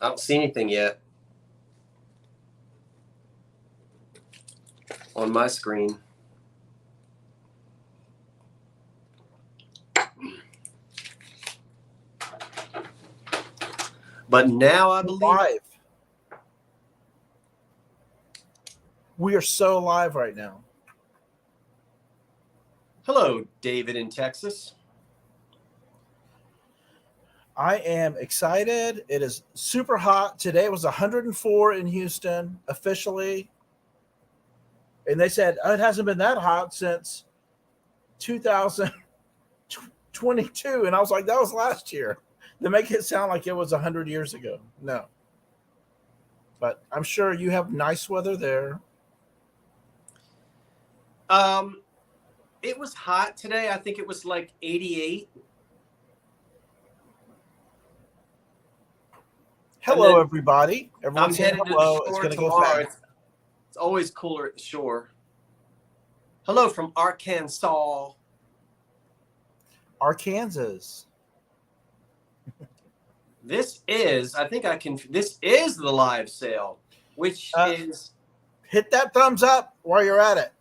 I don't see anything yet on my screen. But now I believe Live. We are so live right now. Hello, David in Texas. I am excited. It is super hot. Today was 104 in Houston officially. And they said it hasn't been that hot since 2022. And I was like, that was last year. They make it sound like it was 100 years ago. No. But I'm sure you have nice weather there. It was hot today. I think it was like 88. Hello, everybody. Everyone's I'm headed hello. to the shore It's going to go tomorrow. fast. It's always cooler at the shore. Hello from Arkansas. Arkansas. This is the live sale, which is... Hit that thumbs up while you're at it.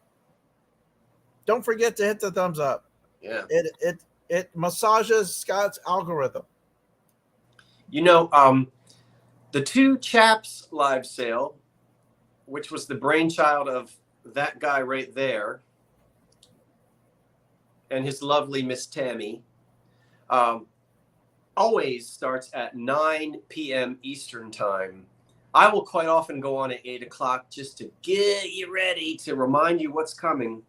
Don't forget to hit the thumbs up. Yeah. It massages Scott's algorithm. You know, the two Chaps live sale, which was the brainchild of that guy right there and his lovely Miss Tammy, always starts at 9 p.m. Eastern time. I will quite often go on at 8 o'clock just to get you ready, to remind you what's coming.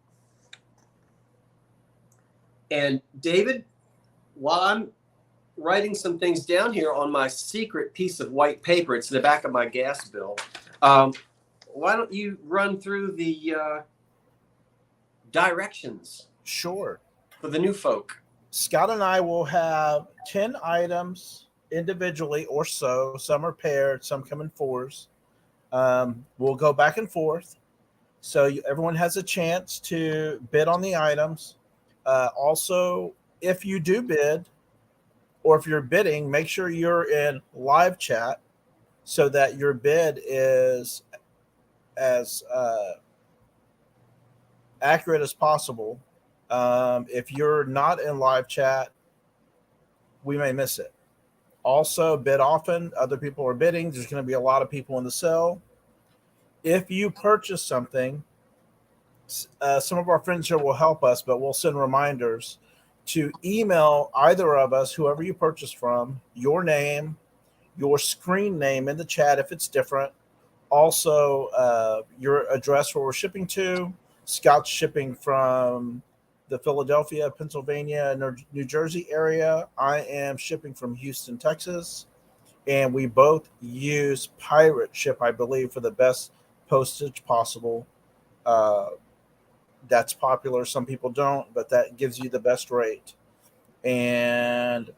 And David, while I'm writing some things down here on my secret piece of white paper, it's in the back of my gas bill, why don't you run through the directions? Sure. For the new folk. Scott and I will have 10 items individually or so. Some are paired, some come in fours. We'll go back and forth. So everyone has a chance to bid on the items. Also, if you do bid, or if you're bidding, make sure you're in live chat so that your bid is as accurate as possible. If you're not in live chat, we may miss it. Also, bid often. Other people are bidding. There's going to be a lot of people in the sale. If you purchase something, some of our friends here will help us, but we'll send reminders to email either of us, whoever you purchase from, your name, your screen name in the chat if it's different. Also, your address where we're shipping to. Scott's shipping from the Philadelphia, Pennsylvania, New Jersey area. I am shipping from Houston, Texas. And we both use Pirate Ship, I believe, for the best postage possible. That's popular. Some people don't, but that gives you the best rate. And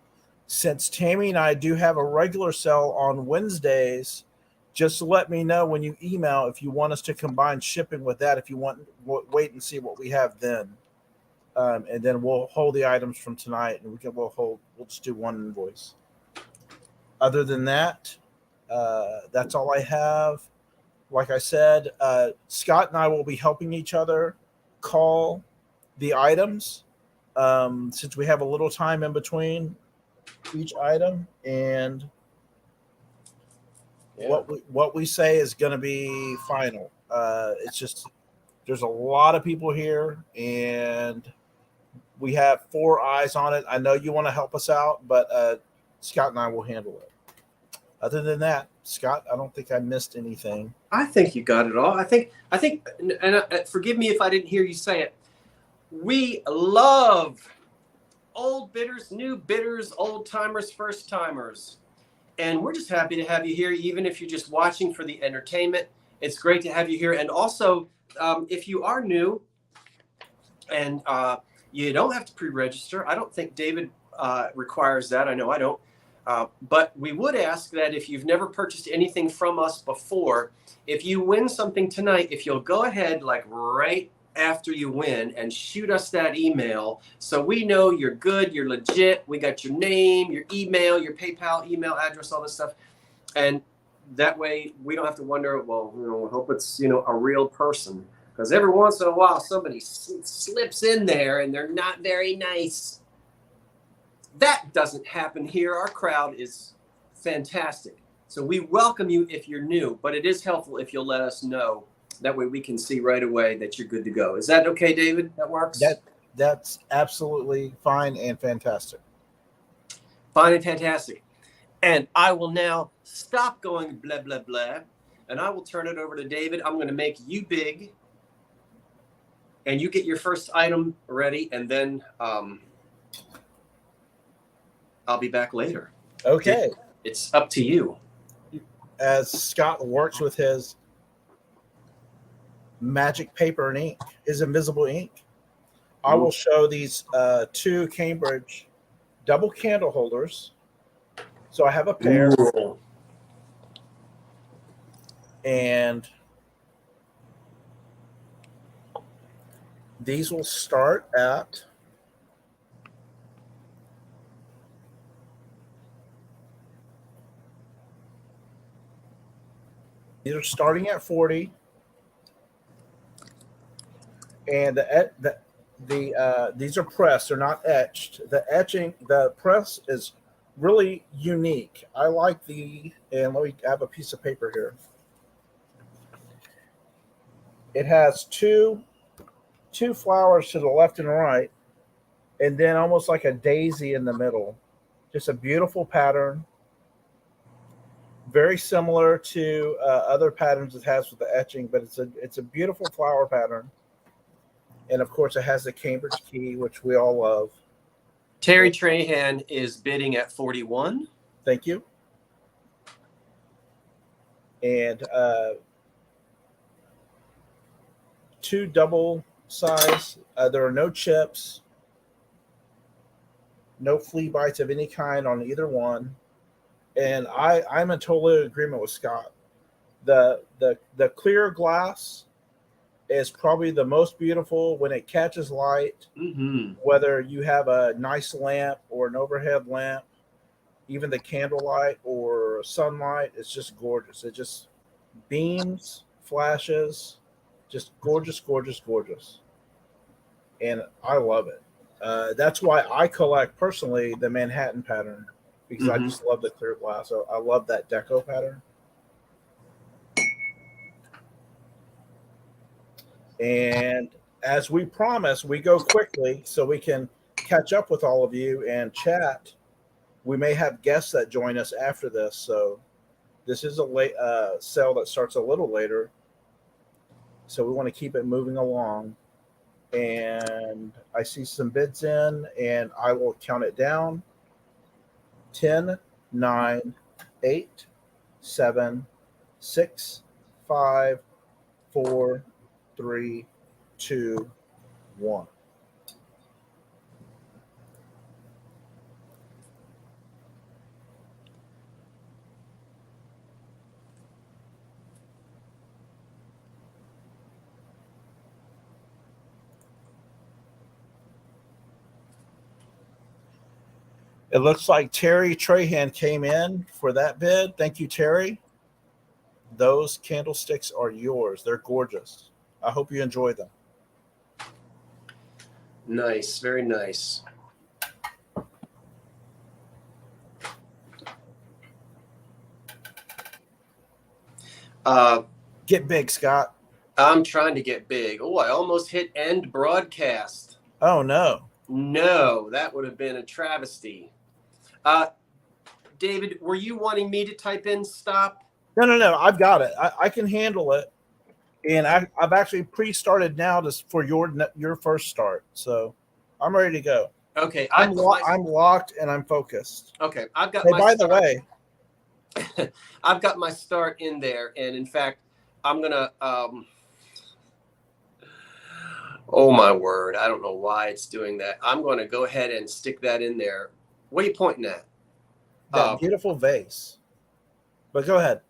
since Tammy and I do have a regular sale on Wednesdays, just let me know when you email if you want us to combine shipping with that. If you want, wait and see what we have then. And then we'll hold the items from tonight, and we'll just do one invoice. Other than that, that's all I have. Like I said, Scott and I will be helping each other call the items since we have a little time in between each item, and what we say is going to be final. It's just there's a lot of people here, and we have 4 eyes on it. I know you want to help us out, but Scott and I will handle it. Other than that, Scott, I don't think I missed anything. I think you got it all. I think, and forgive me if I didn't hear you say it. We love old bidders, new bidders, old timers, first timers. And we're just happy to have you here, even if you're just watching for the entertainment. It's great to have you here. And also, if you are new and you don't have to pre-register, I don't think David requires that. I know I don't. But we would ask that if you've never purchased anything from us before, if you win something tonight, if you'll go ahead, like right after you win, and shoot us that email so we know you're good, you're legit. We got your name, your email, your PayPal email address, all this stuff. And that way we don't have to wonder, well, I hope it's, a real person. Because every once in a while, somebody slips in there and they're not very nice. That doesn't happen here. Our crowd is fantastic. So we welcome you if you're new, but it is helpful if you'll let us know. That way we can see right away that you're good to go. Is that okay, David? That works? That's absolutely fine and fantastic. Fine and fantastic. And I will now stop going blah, blah, blah, and I will turn it over to David. I'm going to make you big, and you get your first item ready, and then I'll be back later. Okay. It's up to you. As Scott works with his magic paper and ink, his invisible ink, I will show these 2 Cambridge double candle holders. So I have a pair. Ooh. And these will start at these are starting at 40. And these are pressed, they're not etched. The press is really unique. I like and let me have a piece of paper here. It has two flowers to the left and right, and then almost like a daisy in the middle. Just a beautiful pattern. Very similar to other patterns it has with the etching, but it's a beautiful flower pattern. And of course, it has the Cambridge key, which we all love. Terry Trahan is bidding at 41. Thank you. And 2 double size. There are no chips, no flea bites of any kind on either one. And I'm in total agreement with Scott. The clear glass is probably the most beautiful when it catches light. Mm-hmm. Whether you have a nice lamp or an overhead lamp, even the candlelight or sunlight, it's just gorgeous. It just beams, flashes, just gorgeous, gorgeous, gorgeous. And I love it. That's why I collect personally the Manhattan pattern, because I just love the clear glass. So I love that Deco pattern. And as we promised, we go quickly so we can catch up with all of you and chat. We may have guests that join us after this. So this is a late sale that starts a little later. So we want to keep it moving along. And I see some bids in, and I will count it down. 10, 9, 8, 7, 6, 5, 4, 3, 2, 1. It looks like Terry Trahan came in for that bid. Thank you, Terry. Those candlesticks are yours. They're gorgeous. I hope you enjoy them. Nice, very nice. Get big, Scott. I'm trying to get big. Oh, I almost hit end broadcast. Oh, no. No, that would have been a travesty. David, were you wanting me to type in stop? No. I've got it. I can handle it. And I've actually pre-started now for your first start. So I'm ready to go. Okay. I'm locked and I'm focused. Okay. I've got by the way, I've got my start in there. And in fact, I'm going to, oh my word. I don't know why it's doing that. I'm going to go ahead and stick that in there. What are you pointing at? That beautiful vase. But go ahead.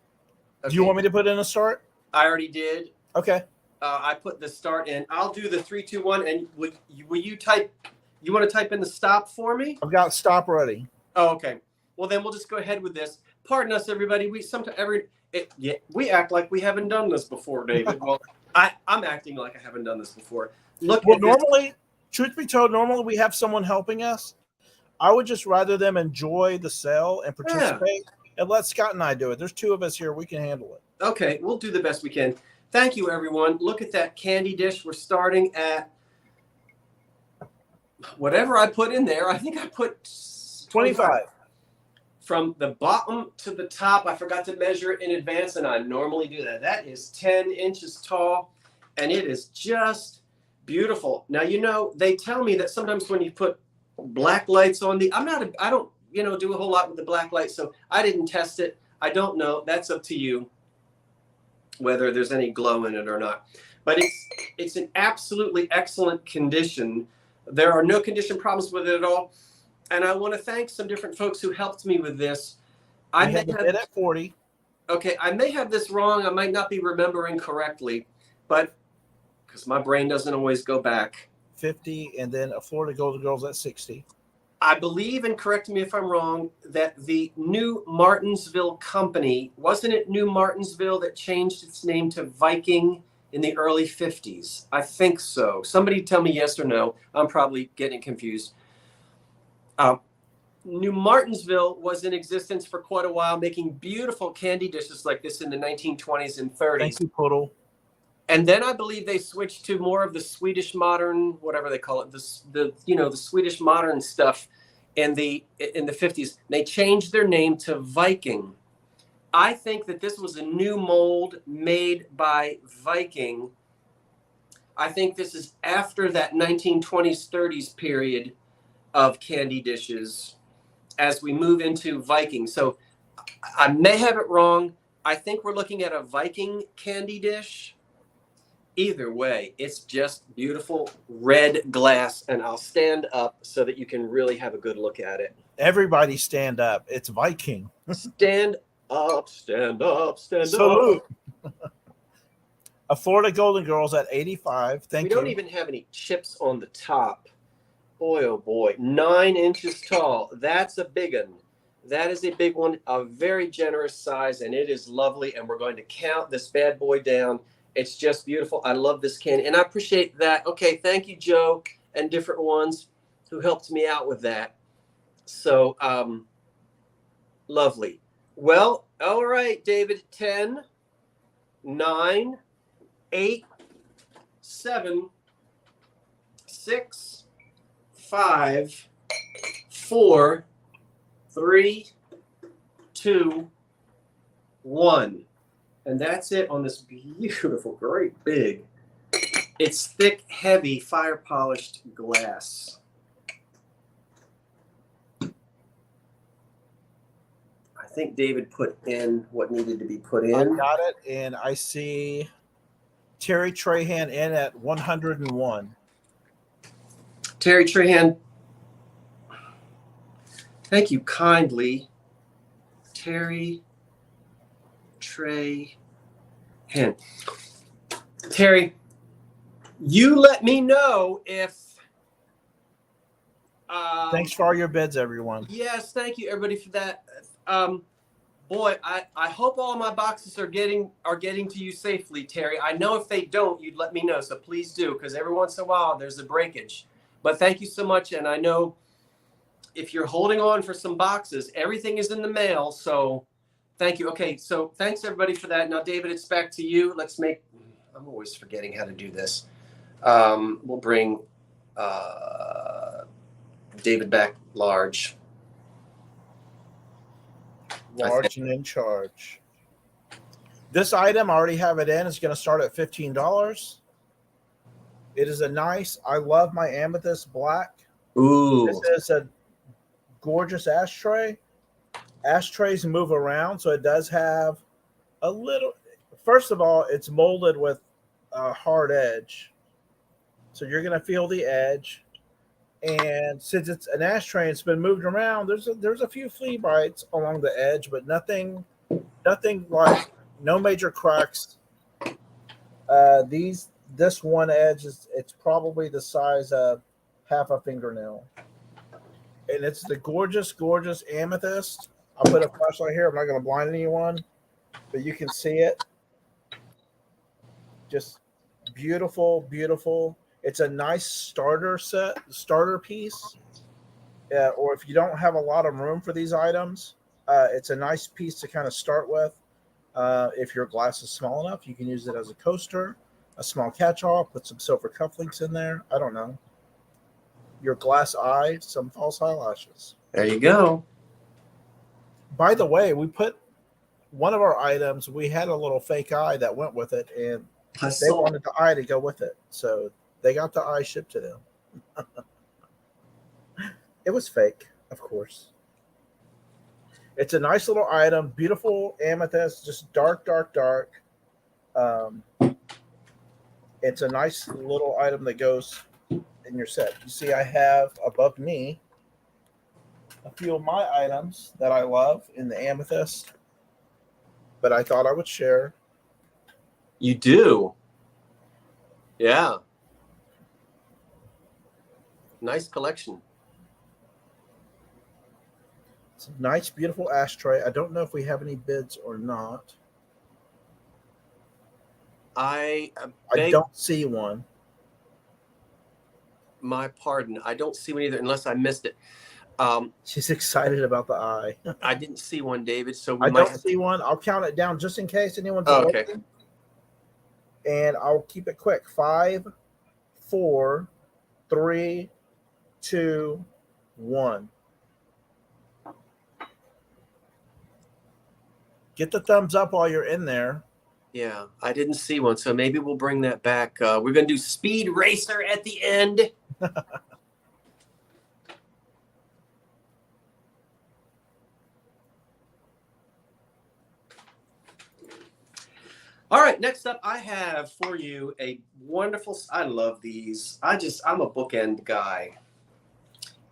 Okay. Do you want me to put in a start? I already did. Okay. I put the start in. I'll do the 3, 2, 1. And will you type? You want to type in the stop for me? I've got stop ready. Oh, okay. Well, then we'll just go ahead with this. pardon us, everybody. We sometimes we act like we haven't done this before, David. Well, I'm acting like I haven't done this before. Look. Well, at this. normally, truth be told, normally we have someone helping us. I would just rather them enjoy the sale and participate, and let Scott and I do it. There's two of us here; we can handle it. Okay, we'll do the best we can. Thank you, everyone. Look at that candy dish. We're starting at whatever I put in there. I think I put 25. From the bottom to the top. I forgot to measure it in advance, and I normally do that. That is 10 inches tall, and it is just beautiful. Now, they tell me that sometimes when you put black lights on I don't, do a whole lot with the black light, so I didn't test it. I don't know. That's up to you, whether there's any glow in it or not. But it's in absolutely excellent condition. There are no condition problems with it at all. And I want to thank some different folks who helped me with this. I had it at 40. Okay, I may have this wrong. I might not be remembering correctly, but because my brain doesn't always go back. 50, and then a Florida Golden Girls at 60. I believe, and correct me if I'm wrong, that the New Martinsville Company, wasn't it New Martinsville that changed its name to Viking in the early 50s? I think so. Somebody tell me yes or no. I'm probably getting confused. New Martinsville was in existence for quite a while, making beautiful candy dishes like this in the 1920s and 30s. Thank you, Poodle. And then I believe they switched to more of the Swedish modern, whatever they call it, the Swedish modern stuff in the 50s. They changed their name to Viking. I think that this was a new mold made by Viking. I think this is after that 1920s, 30s period of candy dishes as we move into Viking. So I may have it wrong. I think we're looking at a Viking candy dish. Either way, it's just beautiful red glass, and I'll stand up so that you can really have a good look at it. Everybody stand up. It's Viking. Stand up, stand up, stand Salute. up. A Florida Golden Girls at 85. Thank you. We don't even have any chips on the top. Boy, oh boy. 9 inches tall. That's a big one. That is a big one, a very generous size, and it is lovely. And we're going to count this bad boy down. It's just beautiful. I love this candy, and I appreciate that. Okay, thank you, Joe, and different ones who helped me out with that. So, lovely. Well, all right, David. 10, 9, 8, 7, 6, 5, 4, 3, 2, 1. And that's it on this beautiful, great big, it's thick, heavy, fire polished glass. I think David put in what needed to be put in. I got it, and I see Terry Trahan in at 101. Terry Trahan, thank you kindly. Terry Trahan. Terry, you let me know if thanks for all your bids, everyone. Yes, thank you everybody for that. Boy, I hope all my boxes are getting to you safely, Terry. I know if they don't, you'd let me know, so please do, because every once in a while there's a breakage. But thank you so much, and I know if you're holding on for some boxes, everything is in the mail, so thank you. Okay, so thanks everybody for that. Now, David, it's back to you. I'm always forgetting how to do this. We'll bring David back large. Large and in charge. This item, I already have it in. It's going to start at $15. It is I love my Amethyst black. Ooh. This is a gorgeous ashtray. Ashtrays move around, so it does have a little. First of all, it's molded with a hard edge, so you're going to feel the edge. And since it's an ashtray and it's been moved around, there's a few flea bites along the edge, but nothing like no major cracks. This one edge it's probably the size of half a fingernail, and it's the gorgeous amethyst. I'll put a flashlight here. I'm not going to blind anyone, but you can see it. Just beautiful, beautiful. It's a nice starter piece. Or if you don't have a lot of room for these items, it's a nice piece to kind of start with. If your glass is small enough, you can use it as a coaster, a small catch-all, put some silver cufflinks in there. I don't know. Your glass eye, some false eyelashes. There you go. By the way, we put one of our items, we had a little fake eye that went with it, and they wanted the eye to go with it. So they got the eye shipped to them. It was fake, of course. It's a nice little item, beautiful amethyst, just dark, dark, dark. It's a nice little item that goes in your set. You see, I have above me a few of my items that I love in the amethyst, but I thought I would share. You do? Yeah. Nice collection. It's a nice, beautiful ashtray. I don't know if we have any bids or not. I don't see one. My pardon. I don't see one either, unless I missed it. She's excited about the eye. I didn't see one, David. So I don't see one. I'll count it down just in case anyone's okay. looking. And I'll keep it quick. 5, 4, 3, 2, 1. Get the thumbs up while you're in there. Yeah, I didn't see one, so maybe we'll bring that back. We're going to do Speed Racer at the end. All right, next up, I have for you a wonderful, I love these. I'm a bookend guy.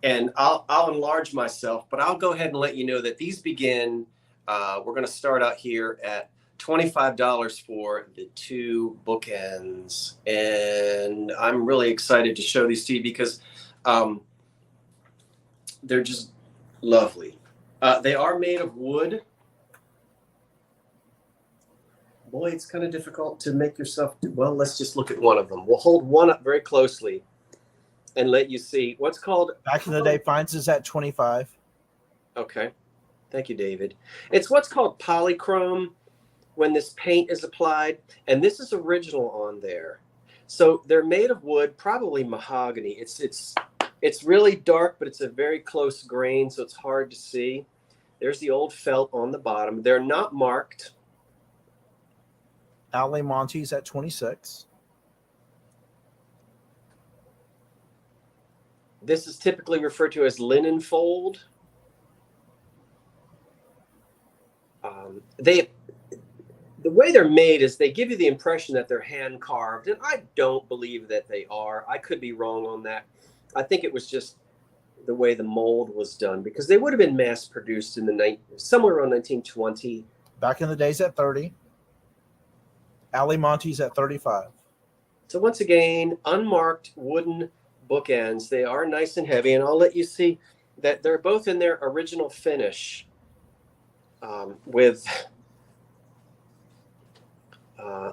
And I'll enlarge myself, but I'll go ahead and let you know that these begin, we're going to start out here at $25 for the 2 bookends. And I'm really excited to show these to you because they're just lovely. They are made of wood. Boy, it's kind of difficult to make yourself do. Well, let's just look at one of them. We'll hold one up very closely and let you see what's called. Back in the day, Finds is at 25. Okay. Thank you, David. It's what's called polychrome when this paint is applied, and this is original on there. So they're made of wood, probably mahogany. It's really dark, but it's a very close grain, so it's hard to see. There's the old felt on the bottom. They're not marked. Ali Monte's at 26. This is typically referred to as linen fold. The way they're made is they give you the impression that they're hand carved, and I don't believe that they are. I could be wrong on that. I think it was just the way the mold was done, because they would have been mass produced in the somewhere around 1920. Back in the days at 30. Ali Monte's at 35. So once again, unmarked wooden bookends. They are nice and heavy, and I'll let you see that they're both in their original finish with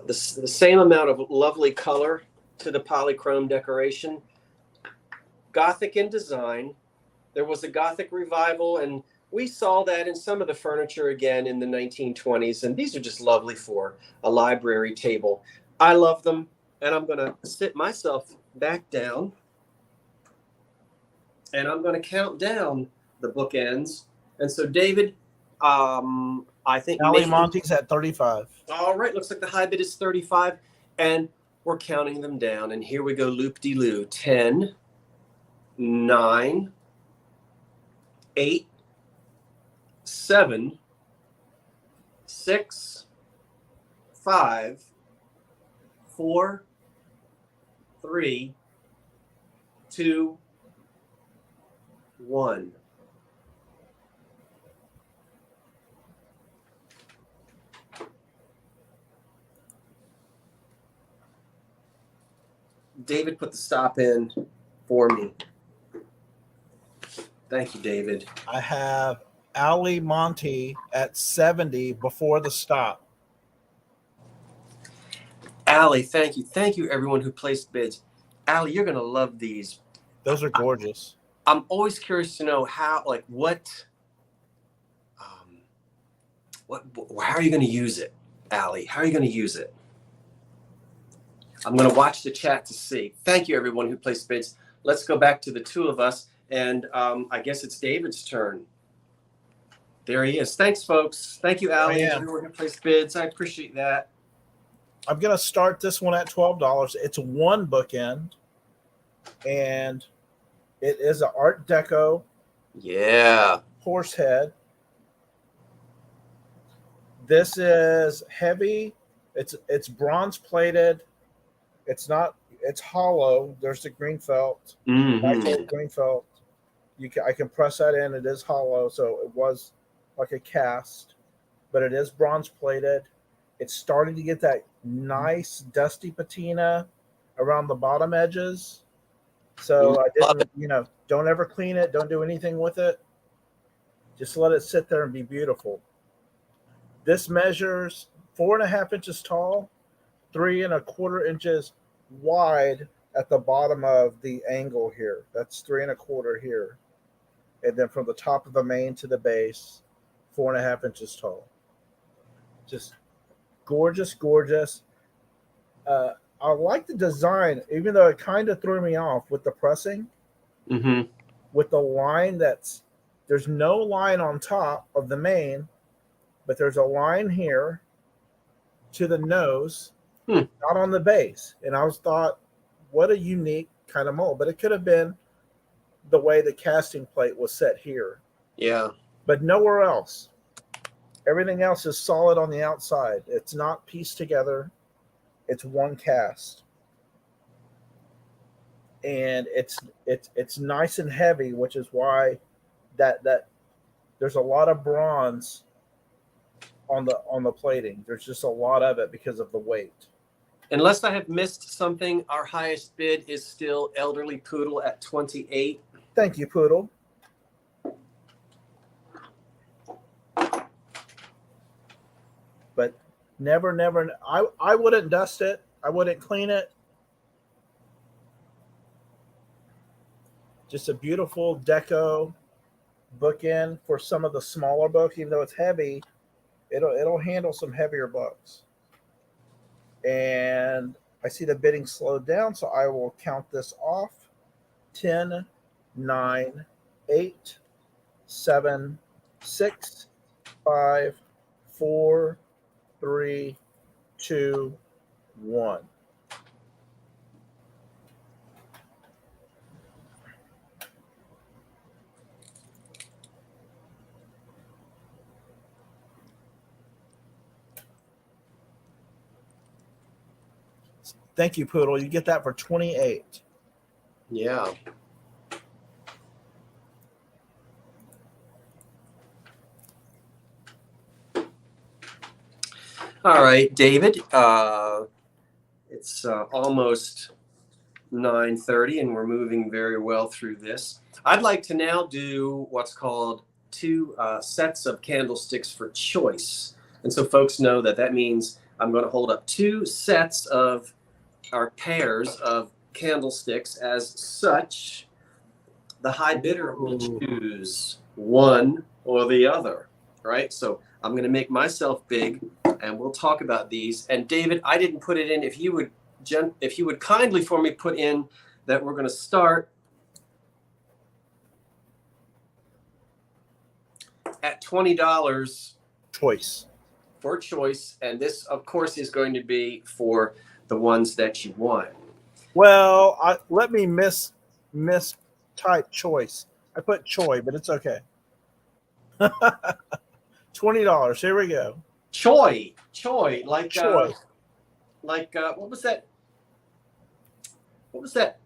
the same amount of lovely color to the polychrome decoration. Gothic in design. There was a Gothic revival, and we saw that in some of the furniture again in the 1920s, and these are just lovely for a library table. I love them, and I'm going to sit myself back down, and I'm going to count down the bookends. And so, David, I think Ali Monte's at 35. All right, looks like the high bid is 35, and we're counting them down. And here we go, loop-de-loo. 10, 9, 8, 7, 6, 5, 4, 3, 2, 1. David put the stop in for me. Thank you, David. I have Ali Monty at 70 before the stop. Allie, thank you. Thank you, everyone who placed bids. Allie, you're going to love these. Those are gorgeous. I'm always curious to know how are you going to use it, Allie? How are you going to use it? I'm going to watch the chat to see. Thank you, everyone who placed bids. Let's go back to the two of us, and I guess it's David's turn. There he is. Thanks, folks. Thank you, Allie, and everyone who placed bids. I appreciate that. I'm going to start this one at $12. It's one bookend, and it is an Art Deco. Yeah. Horse head. This is heavy. It's bronze plated. It's hollow. There's the green felt. Mm-hmm. Green felt. I can press that in. It is hollow, so it was like a cast, but it is bronze plated. It's starting to get that nice dusty patina around the bottom edges. So I didn't, don't ever clean it. Don't do anything with it. Just let it sit there and be beautiful. This measures 4.5 inches tall, 3 1/4 inches wide at the bottom of the angle here. That's 3 1/4 here. And then from the top of the main to the base, 4.5 inches tall. Just gorgeous, gorgeous. I like the design, even though it kind of threw me off with the pressing. Mm-hmm. With the line there's no line on top of the main, but there's a line here to the nose, not on the base. And I thought, what a unique kind of mold. But it could have been the way the casting plate was set here. Yeah. But nowhere else. Everything else is solid on the outside. It's not pieced together. It's one cast. And it's nice and heavy, which is why that there's a lot of bronze on the plating. There's just a lot of it because of the weight. Unless I have missed something, our highest bid is still Elderly Poodle at 28. Thank you, Poodle. But never, I wouldn't dust it. I wouldn't clean it. Just a beautiful deco bookend for some of the smaller books. Even though it's heavy, it'll handle some heavier books. And I see the bidding slowed down, so I will count this off. 10, 9, 8, 7, 6, 5, 4, 3, 2, 1. Thank you, Poodle. You get that for 28. Yeah. All right, David. It's almost 9:30, and we're moving very well through this. I'd like to now do what's called 2 sets of candlesticks for choice. And so folks know that means I'm going to hold up 2 sets of our pairs of candlesticks. As such, the high bidder will choose one or the other, right? So I'm going to make myself big, and we'll talk about these. And David, I didn't put it in. If you would kindly for me put in that we're going to start at $20 choice for choice, and this, of course, is going to be for the ones that you want. Well, let me mistype choice. I put choi, but it's okay. $20. Here we go. Choi, like choi. What was that? What was that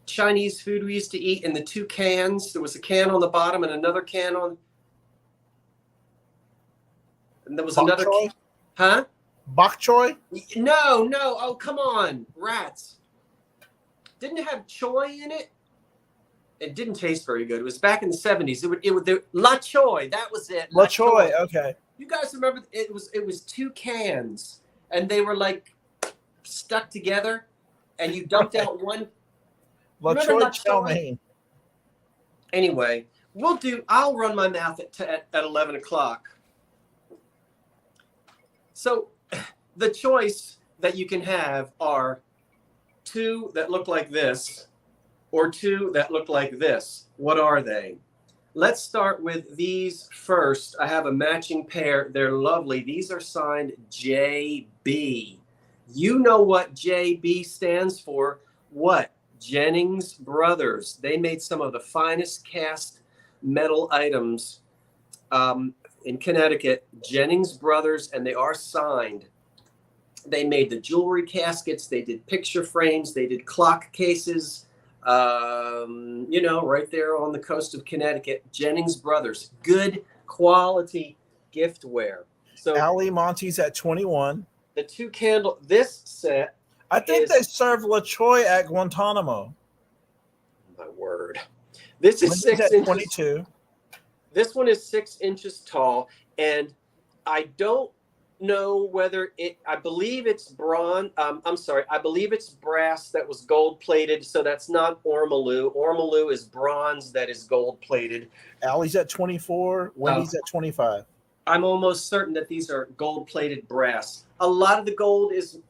Chinese food we used to eat in the 2 cans? There was a can on the bottom and another can on. And there was Bok another. Choy? Huh? Bok choy? No. Oh, come on, rats! Didn't it have choy in it? it didn't taste very good. It was back in the 70s. It would La Choy. That was it. La Choy. Okay. You guys remember? It was 2 cans, and they were like stuck together, and you dumped out one. La Choy chow mein. Anyway, I'll run my math at 11 o'clock. So the choice that you can have are 2 that look like this or 2 that look like this. What are they? Let's start with these first. I have a matching pair. They're lovely. These are signed JB. You know what JB stands for. What? Jennings Brothers. They made some of the finest cast metal items in Connecticut. Jennings Brothers, and they are signed. They made the jewelry caskets. They did picture frames. They did clock cases. Right there on the coast of Connecticut. Jennings Brothers. Good quality giftware. So Ali Monte's at 21. The 2 candle. This set. I think they serve La Choy at Guantanamo. My word. This is 6 inches. 22. This one is 6 inches tall, and I don't know whether I believe it's bronze. I believe it's brass that was gold plated, so that's not ormolu. Ormolu is bronze that is gold plated. Allie's at 24. Wendy's at 25. I'm almost certain that these are gold plated brass. A lot of the gold is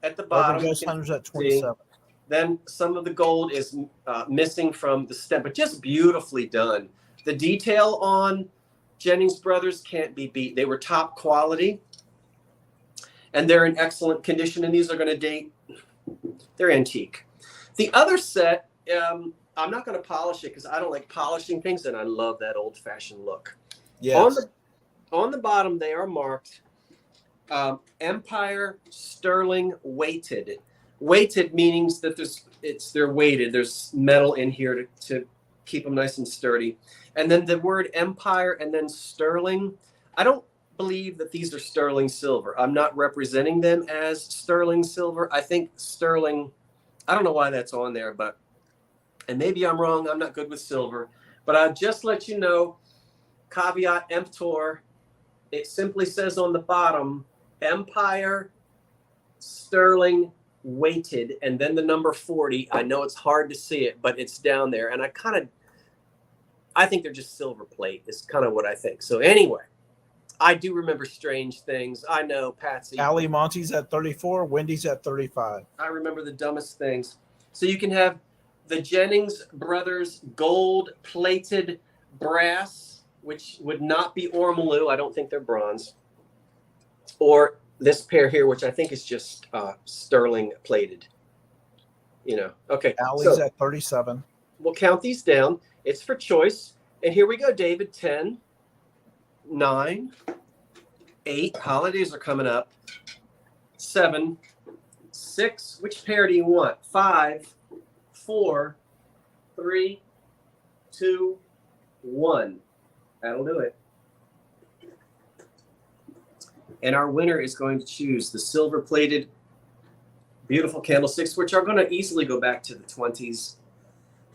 at the bottom. Ghost Hunter's at 27. Then some of the gold is missing from the stem, but just beautifully done. The detail on Jennings Brothers can't be beat. They were top quality, and they're in excellent condition, and these are going to date. They're antique. The other set, I'm not going to polish it because I don't like polishing things, and I love that old-fashioned look. Yes. On the bottom, they are marked Empire Sterling Weighted. Weighted means that they're weighted. There's metal in here to keep them nice and sturdy. And then the word Empire and then Sterling. I don't believe that these are sterling silver. I'm not representing them as sterling silver. I think sterling, I don't know why that's on there, and maybe I'm wrong. I'm not good with silver. But I'll just let you know, caveat emptor, it simply says on the bottom, Empire Sterling Weighted, and then the number 40. I know it's hard to see it, but it's down there. And I think they're just silver plate is kind of what I think. So anyway, I do remember strange things. I know, Patsy. Ali Monte's at 34. Wendy's at 35. I remember the dumbest things. So you can have the Jennings Brothers gold plated brass, which would not be ormolu. I don't think they're bronze. Or this pair here, which I think is just sterling plated. Okay. Allie's at 37. We'll count these down. It's for choice. And here we go, David. 10, 9, 8. Holidays are coming up. 7, 6. Which pair do you want? 5, 4, 3, 2, 1. That'll do it. And our winner is going to choose the silver-plated, beautiful candlesticks, which are going to easily go back to the 20s,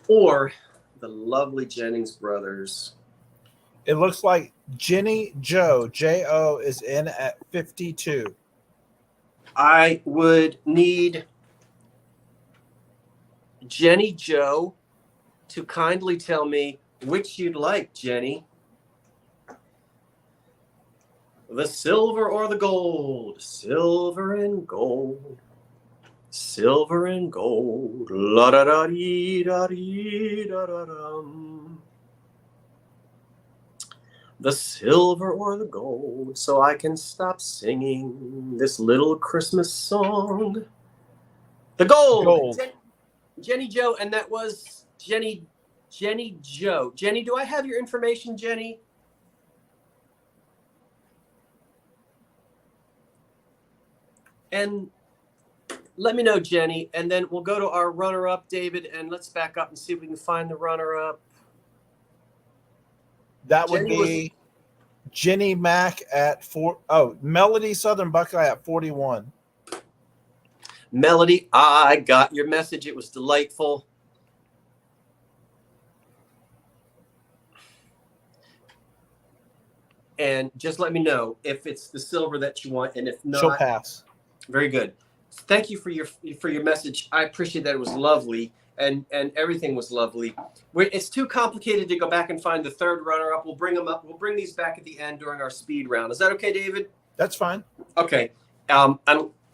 or the lovely Jennings Brothers. It looks like Jenny Joe, J-O, is in at 52. I would need Jenny Joe to kindly tell me which you'd like, Jenny. The silver or the gold? Silver and gold. Silver and gold. La da da dee da dee da da dum. The silver or the gold, so I can stop singing this little Christmas song. The gold. Jenny Joe, and that was Jenny Joe. Jenny, do I have your information, Jenny? And let me know, Jenny, and then we'll go to our runner-up, David, and let's back up and see if we can find the runner-up. That would be Jenny Mack at 4. Oh, Melody Southern Buckeye at 41. Melody, I got your message. It was delightful. and just let me know if it's the silver that you want, and if She'll not, pass. very good. Thank you for your message. I appreciate that. It was lovely, and everything was lovely. It's too complicated to go back and find the third runner-up. We'll bring them up. We'll bring these back at the end during our speed round. Is that okay, David? That's fine. Okay.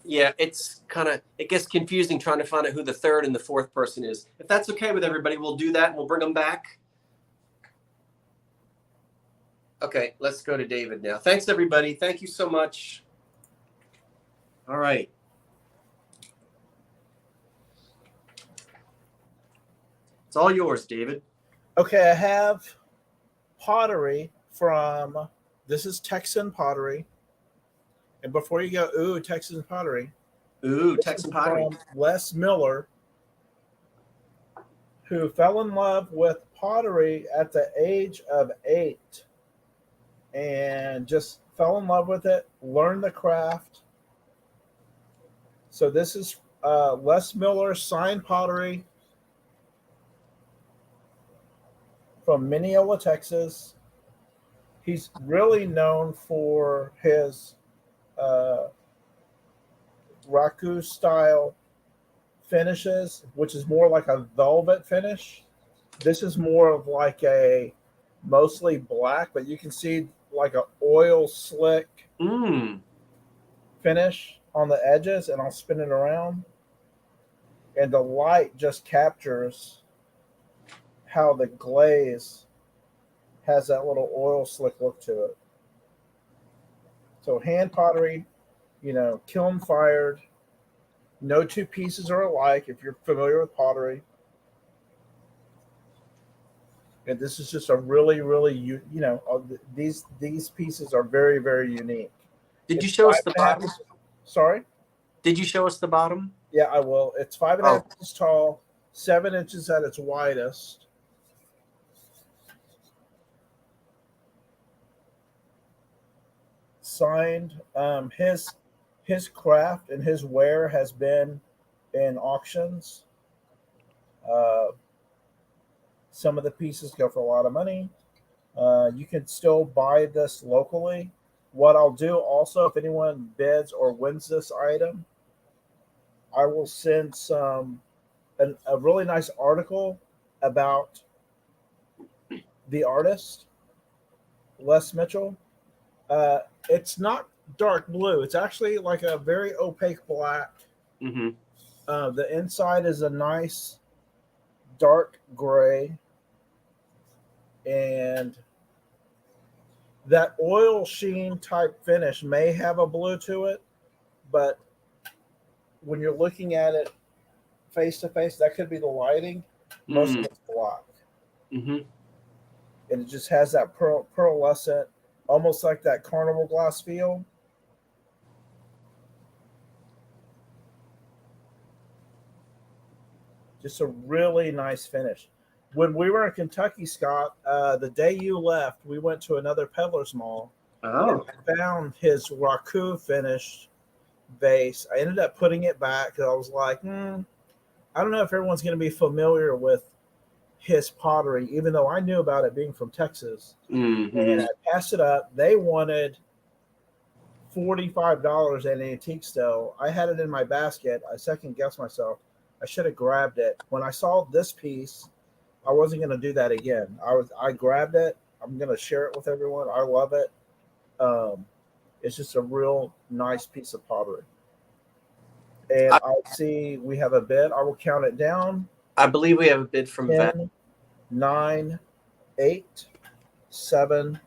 Yeah, it gets confusing trying to find out who the third and the fourth person is. If that's okay with everybody, we'll do that and we'll bring them back. Okay, let's go to David now. Thanks, everybody. Thank you so much. All right. It's all yours, David. Okay, I have pottery from, this is Texan pottery. And before you go, ooh, Texan pottery. Ooh, Texan pottery. From Les Miller, who fell in love with pottery at the age of 8 and just fell in love with it, learned the craft. So this is Les Miller signed pottery from Mineola, Texas. He's really known for his raku style finishes, which is more like a velvet finish. This is more of like a mostly black, but you can see like an oil slick finish on the edges, and I'll spin it around, and the light just captures how the glaze has that little oil slick look to it. So hand pottery, kiln fired. No two pieces are alike if you're familiar with pottery. And this is just a really, really, these pieces are very, very unique. Did you show us the bottom? Sorry? Did you show us the bottom? Yeah, I will. It's 5.5 inches tall, 7 inches at its widest. Signed. His craft and his wear has been in auctions. Some of the pieces go for a lot of money. You can still buy this locally. What I'll do also, if anyone bids or wins this item, I will send a really nice article about the artist, Les Mitchell. It's not dark blue. It's actually like a very opaque black. Mm-hmm. The inside is a nice dark gray. And that oil sheen type finish may have a blue to it, but when you're looking at it face to face, that could be the lighting. Most of it's black. Mm-hmm. And it just has that pearlescent, almost like that carnival glass feel. Just a really nice finish. When we were in Kentucky, Scott, the day you left, we went to another peddler's mall. Oh. And I found his raku finished vase. I ended up putting it back because I was like, I don't know if everyone's going to be familiar with his pottery, even though I knew about it being from Texas. Mm-hmm. And I passed it up. They wanted $45 at an antique sale. I had it in my basket. I second guessed myself. I should have grabbed it. When I saw this piece, I wasn't going to do that again. I grabbed it. I'm going to share it with everyone. I love it. It's just a real nice piece of pottery. And I see we have a bid. I will count it down. I believe we have a bid from 10, 9, 8, 7,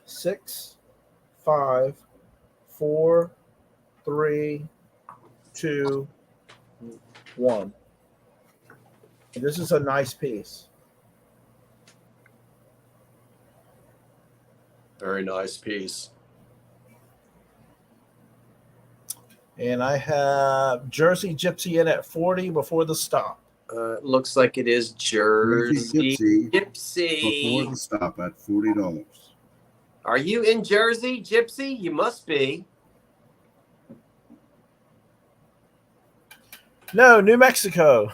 6, 5, 4, 3, 2, 1. This is a nice piece. Very nice piece. And I have Jersey Gypsy in at 40 before the stop. Looks like it is Jersey Gypsy. Before the stop at $40. Are you in Jersey, Gypsy? You must be. No, New Mexico.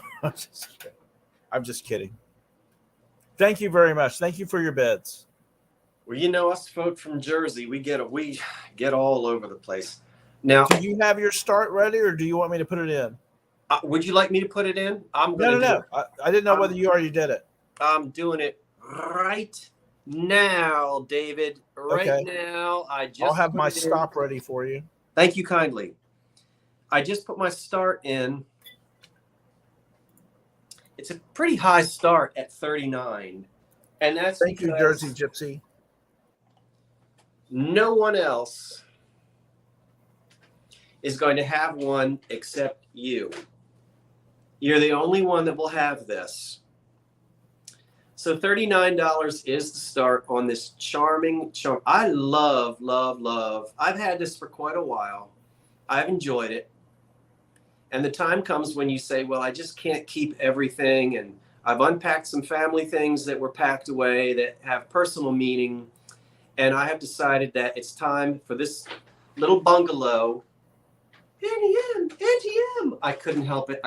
I'm just kidding. Thank you very much. Thank you for your bids. Well, you know, us folk from Jersey, we get all over the place. Now, Do you have your start ready, or do you want me to put it in? would you like me to put it in? I'm gonna No. I didn't know whether you already did it. I'm doing it right now, David. Right Okay. now. I'll have put my it in. stop ready for you. Thank you kindly. I just put my start in. It's a pretty high start at 39. And that's Thank you, because Jersey Gypsy. no one else is going to have one except you. You're the only one that will have this. So $39 is the start on this charming. I love. I've had this for quite a while. I've enjoyed it. And the time comes when you say, well, I just can't keep everything. And I've unpacked some family things that were packed away that have personal meaning. And I have decided that it's time for this little bungalow. Auntie M. I couldn't help it.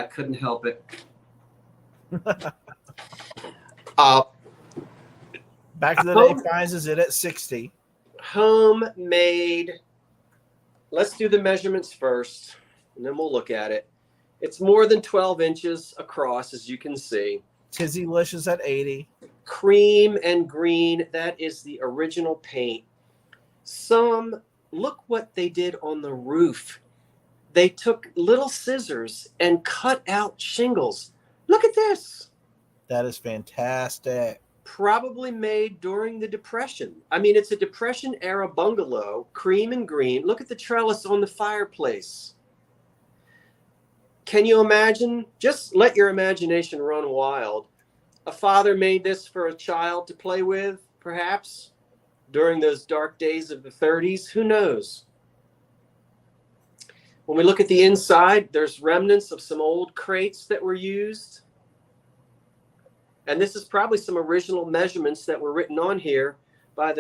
Back in the day finds is it at 60. Homemade. Let's do the measurements first, and then we'll look at it. It's more than 12 inches across, as you can see. Tizzy Lish is at 80. Cream and green, that is the original paint. Look what they did on the roof. They took little scissors and cut out shingles. Look at this. That is fantastic. Probably made during the Depression. I mean, it's a Depression era bungalow, cream and green. Look at the trellis on the fireplace. Can you imagine? Just let your imagination run wild. A father made this for a child to play with, perhaps, during those dark days of the 30s. Who knows? When we look at the inside, there's remnants of some old crates that were used. And this is probably some original measurements that were written on here by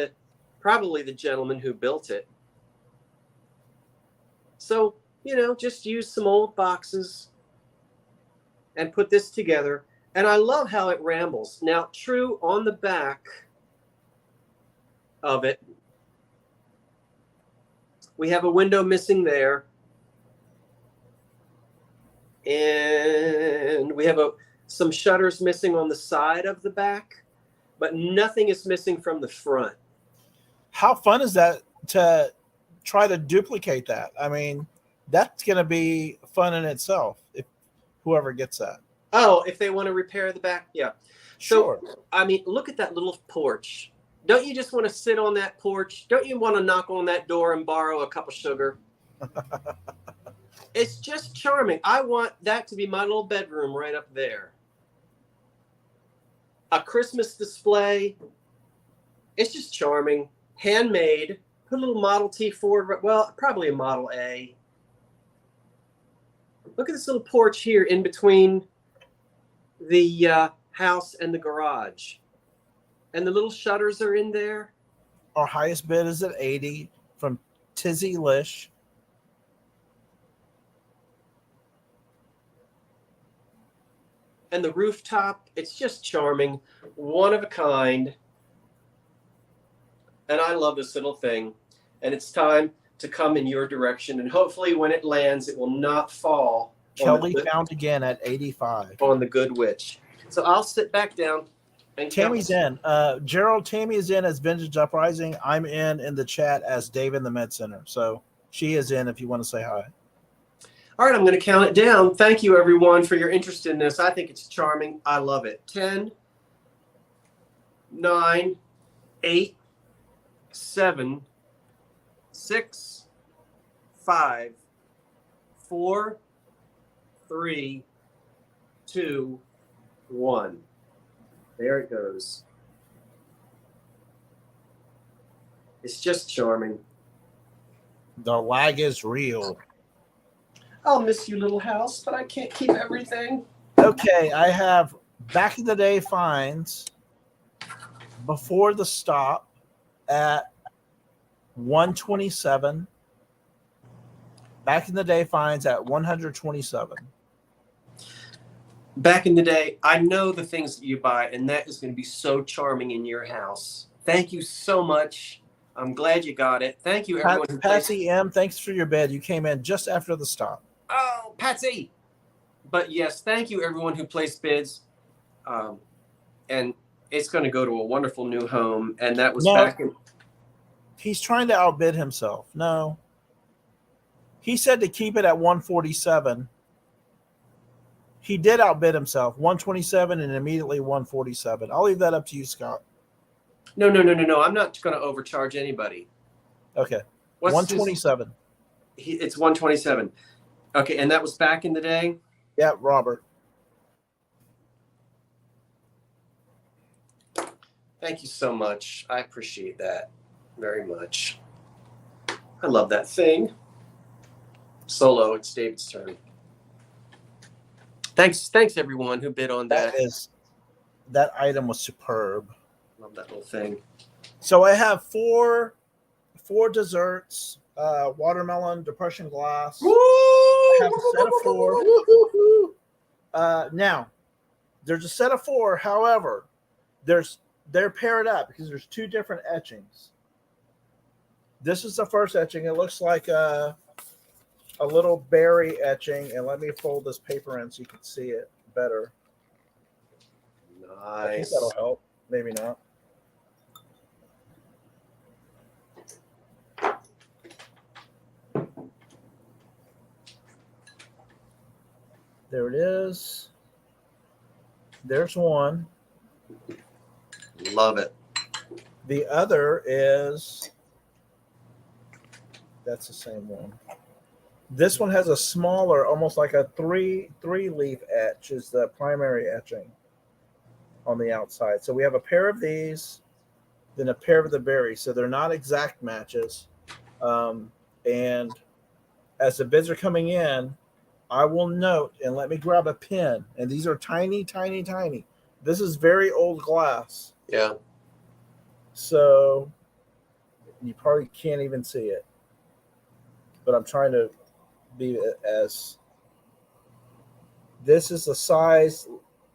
probably the gentleman who built it. So, just use some old boxes and put this together. And I love how it rambles. Now, true, on the back of it, we have a window missing there. And we have some shutters missing on the side of the back, but nothing is missing from the front. How fun is that to try to duplicate that? I mean, that's going to be fun in itself if whoever gets that. Oh, if they want to repair the back, yeah. Sure. So, I mean, look at that little porch. Don't you just want to sit on that porch? Don't you want to knock on that door and borrow a cup of sugar? It's just charming. I want that to be my little bedroom right up there. A Christmas display. It's just charming. Handmade. Put a little Model T forward. Well, probably a Model A. Look at this little porch here in between the house and the garage. And the little shutters are in there. Our highest bid is at 80 from Tizzy Lish. And the rooftop, it's just charming. One of a kind. And I love this little thing. And it's time to come in your direction. And hopefully when it lands, it will not fall. Kelly found again at 85. On the Good Witch. So I'll sit back down. And Tammy's in. Gerald, Tammy is in as Vintage Uprising. I'm in the chat as Dave in the Med Center. So she is in if you want to say hi. All right, I'm going to count it down. Thank you, everyone, for your interest in this. I think it's charming. I love it. 10, 9, 8, 7, 6, 5, 4, 3, 2, 1. There it goes. It's just charming. The lag is real. I'll miss you, little house, but I can't keep everything. Okay, I have back in the day finds before the stop at 127. Back in the day finds at 127. Back in the day, I know the things that you buy, and that is going to be so charming in your house. Thank you so much. I'm glad you got it. Thank you, everyone who placed. Patsy M, thanks for your bid. You came in just after the stop. Oh, Patsy! But yes, thank you, everyone who placed bids. And it's going to go to a wonderful new home. And that was back in. He's trying to outbid himself. No. He said to keep it at 147. He did outbid himself. 127 and immediately 147. I'll leave that up to you, Scott. No. I'm not going to overcharge anybody. Okay. What's 127. It's 127. Okay, and that was back in the day? Yeah, Robert. Thank you so much. I appreciate that very much. I love that thing. Solo, it's David's turn. Thanks everyone who bid on that. That item was superb. Love that little thing. So I have four desserts, watermelon, depression glass. Woo! I have a set of 4. Now, there's a set of 4. However, they're paired up because there's 2 different etchings. This is the first etching. It looks like a little berry etching. And let me fold this paper in so you can see it better. Nice. I think that'll help. Maybe not. There it is. There's one. Love it. The other is, that's the same one. This one has a smaller, almost like a three leaf etch is the primary etching on the outside. So we have a pair of these, then a pair of the berries. So they're not exact matches. And as the bids are coming in, I will note, and let me grab a pen. And these are tiny, tiny, tiny. This is very old glass. Yeah. So you probably can't even see it. But I'm trying to be as, this is the size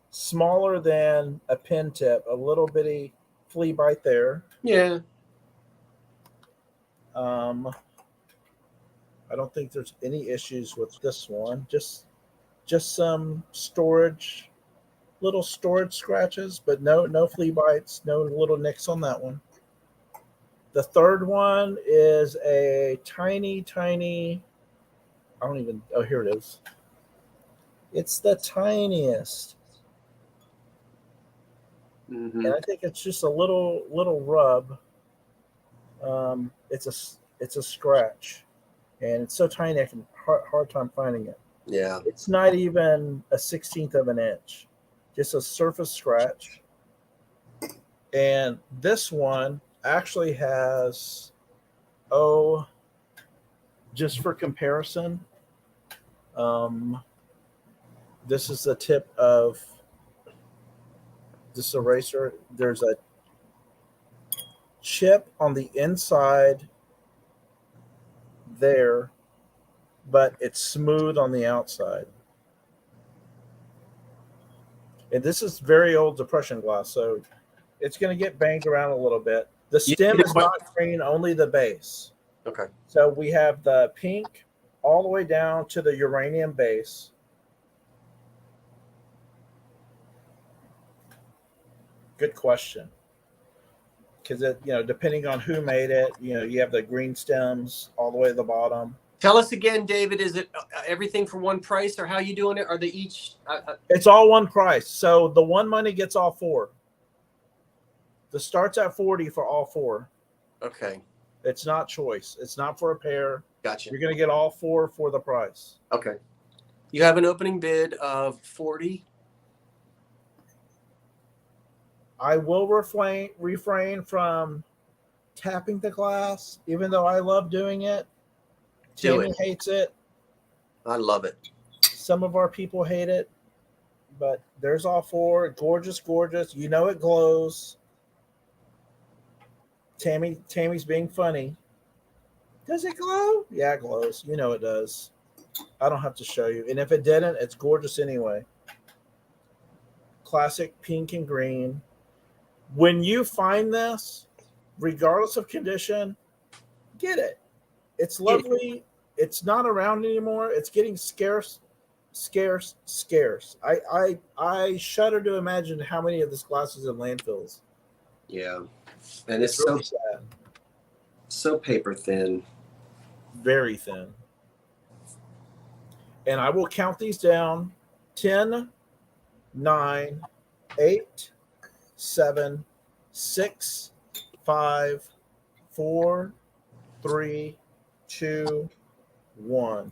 smaller than a pen tip, a little bitty flea bite there. Yeah. I don't think there's any issues with this one. Just some storage, little storage scratches, but no flea bites, no little nicks on that one. The third one is a tiny, tiny, oh, here it is. It's the tiniest. Mm-hmm. And I think it's just a little rub. It's a scratch. And it's so tiny I can hard time finding it. Yeah. It's not even a 16th of an inch. Just a surface scratch. And this one actually has, just for comparison, this is the tip of this eraser. There's a chip on the inside there, but it's smooth on the outside. And this is very old depression glass, so it's going to get banged around a little bit. The stem is not green, only the base. Okay. So we have the pink all the way down to the uranium base. Good question. Because depending on who made it, you have the green stems all the way to the bottom. Tell us again, David. Is it everything for one price, or how you doing it? Are they each? It's all one price. So the one money gets all 4. The start's at 40 for all 4. Okay. It's not choice. It's not for a pair. Gotcha. You're going to get all 4 for the price. Okay. You have an opening bid of 40. I will refrain from tapping the glass, even though I love doing it. Jamie hates it. I love it. Some of our people hate it, but there's all 4. Gorgeous, gorgeous. It glows. Tammy's being funny. Does it glow? Yeah, it glows. It does. I don't have to show you. And if it didn't, it's gorgeous anyway. Classic pink and green. When you find this, regardless of condition, get it. It's lovely. It's not around anymore. It's getting scarce. I shudder to imagine how many of this glass is in landfills. Yeah, and it's really sad. So paper thin. Very thin. And I will count these down: 10, 9, 8, 7, 6, 5, 4, 3, 2, 1.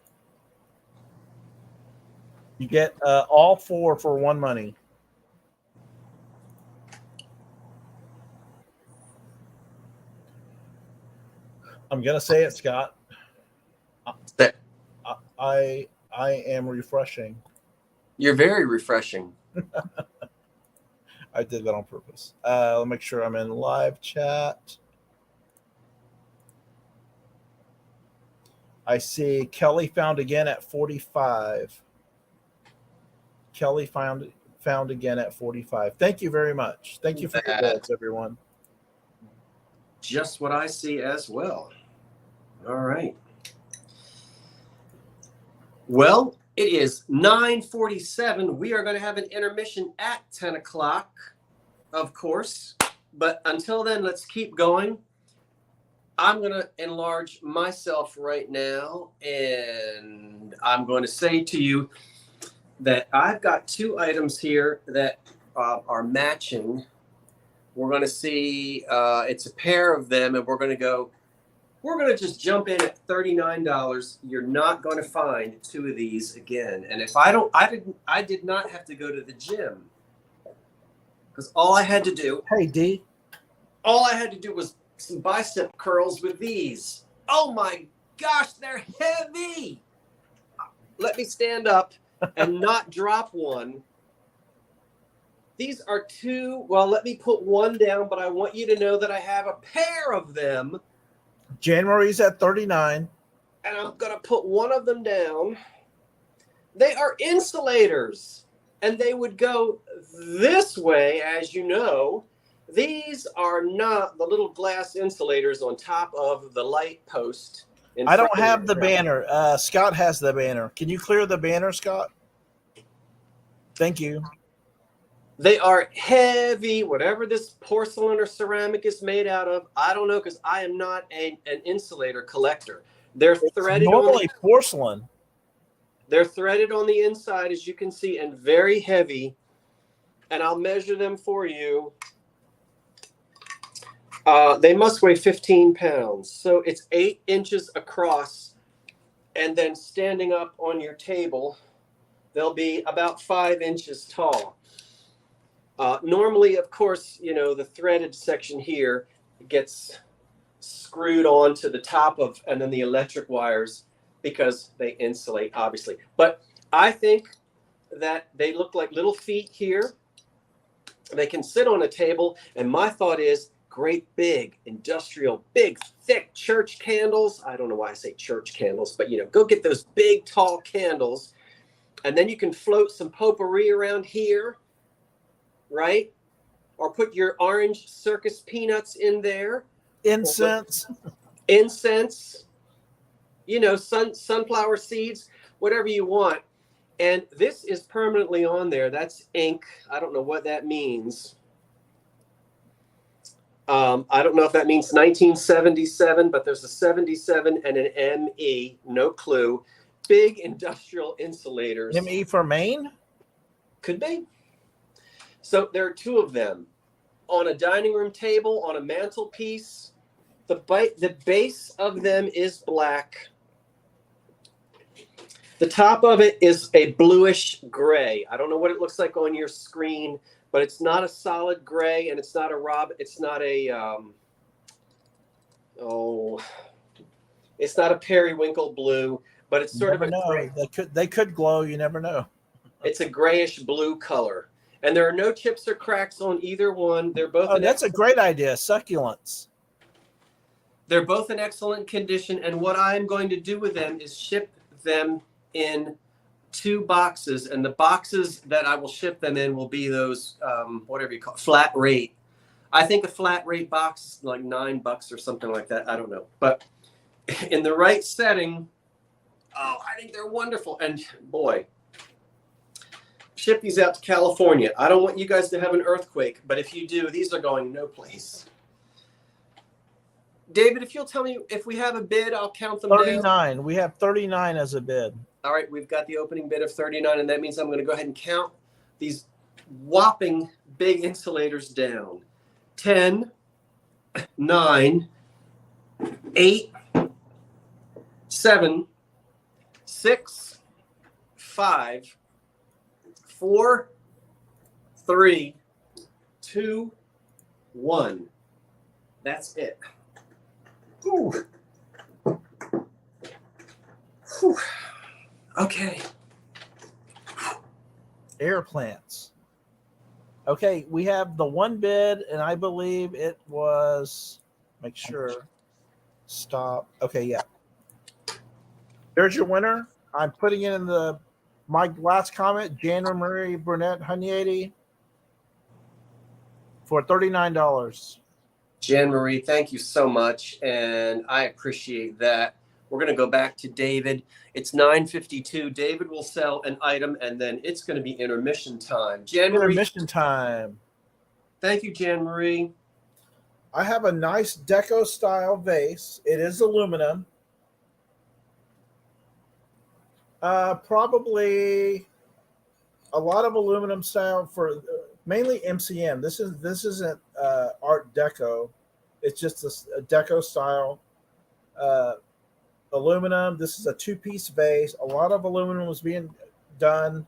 You get all 4 for 1 money. I'm gonna say it, Scott. I am refreshing. You're very refreshing. I did that on purpose. Let me make sure I'm in live chat. I see Kelly found again at 45. Kelly found again at 45. Thank you very much. Thank you for your bids, everyone. Just what I see as well. All right. Well, it is 9:47. We are going to have an intermission at 10 o'clock, of course. But until then, let's keep going. I'm going to enlarge myself right now, and I'm going to say to you that I've got 2 items here that are matching. We're going to see, it's a pair of them, and we're going to just jump in at $39. You're not going to find 2 of these again. And if I did not have to go to the gym, because all I had to do, hey D, all I had to do was some bicep curls with these. Oh my gosh, they're heavy. Let me stand up and not drop one. These are 2. Well, let me put one down, but I want you to know that I have a pair of them. January's at 39. And I'm going to put one of them down. They are insulators, and they would go this way, as you know. These are not the little glass insulators on top of the light post. I don't have the banner. Scott has the banner. Can you clear the banner, Scott? Thank you. They are heavy, whatever this porcelain or ceramic is made out of. I don't know, because I am not an insulator collector. They're threaded. Normally porcelain. They're threaded on the inside, as you can see, and very heavy. And I'll measure them for you. They must weigh 15 pounds. So it's 8 inches across. And then standing up on your table, they'll be about 5 inches tall. Normally, of course, you know, the threaded section here gets screwed onto the top of, and then the electric wires, because they insulate, obviously. But I think that they look like little feet here. They can sit on a table. And my thought is, great big industrial, big, thick church candles. I don't know why I say church candles, but, you know, go get those big, tall candles. And then you can float some potpourri around here. Right? Or put your orange circus peanuts in there. Incense. Incense. You know, sunflower seeds, whatever you want. And this is permanently on there. That's ink. I don't know what that means. I don't know if that means 1977, but there's a 77 and an ME. No clue. Big industrial insulators. ME for Maine? Could be. So there are 2 of them on a dining room table, on a mantelpiece. The base of them is black. The top of it is a bluish gray. I don't know what it looks like on your screen, but it's not a solid gray, and it's not a it's not a it's not a periwinkle blue, but it's sort of a gray. They could glow. You never know. It's a grayish blue color. And there are no chips or cracks on either one. They're both. Oh, that's a great idea. Succulents. They're both in excellent condition. And what I'm going to do with them is ship them in 2 boxes. And the boxes that I will ship them in will be those, whatever you call it, flat rate. I think a flat rate box is like $9 or something like that. I don't know. But in the right setting, oh, I think they're wonderful. And boy, ship these out to California. I don't want you guys to have an earthquake, but if you do, these are going no place. David, if you'll tell me if we have a bid, I'll count them 39. down. We have 39 as a bid. All right, we've got the opening bid of 39, and that means I'm going to go ahead and count these whopping big insulators down. 10, 9, 8, 7, 6, 5, 4, 3, 2, 1. That's it. Ooh. Whew. Okay. Air plants. Okay, we have the one bid, and I believe it was, make sure, stop. Okay, yeah. There's your winner. I'm putting it in my last comment, January Burnett Honeyady, for $39. Jan Marie, thank you so much, and I appreciate that. We're going to go back to David. It's 9:52. David will sell an item, and then it's going to be intermission time. Jan Marie, Intermission time. thank you, Jan Marie. I have a nice Deco style vase. It is aluminum. Probably a lot of aluminum style for mainly MCM. This isn't Art Deco. It's just a Deco style aluminum. This is a 2-piece vase. A lot of aluminum was being done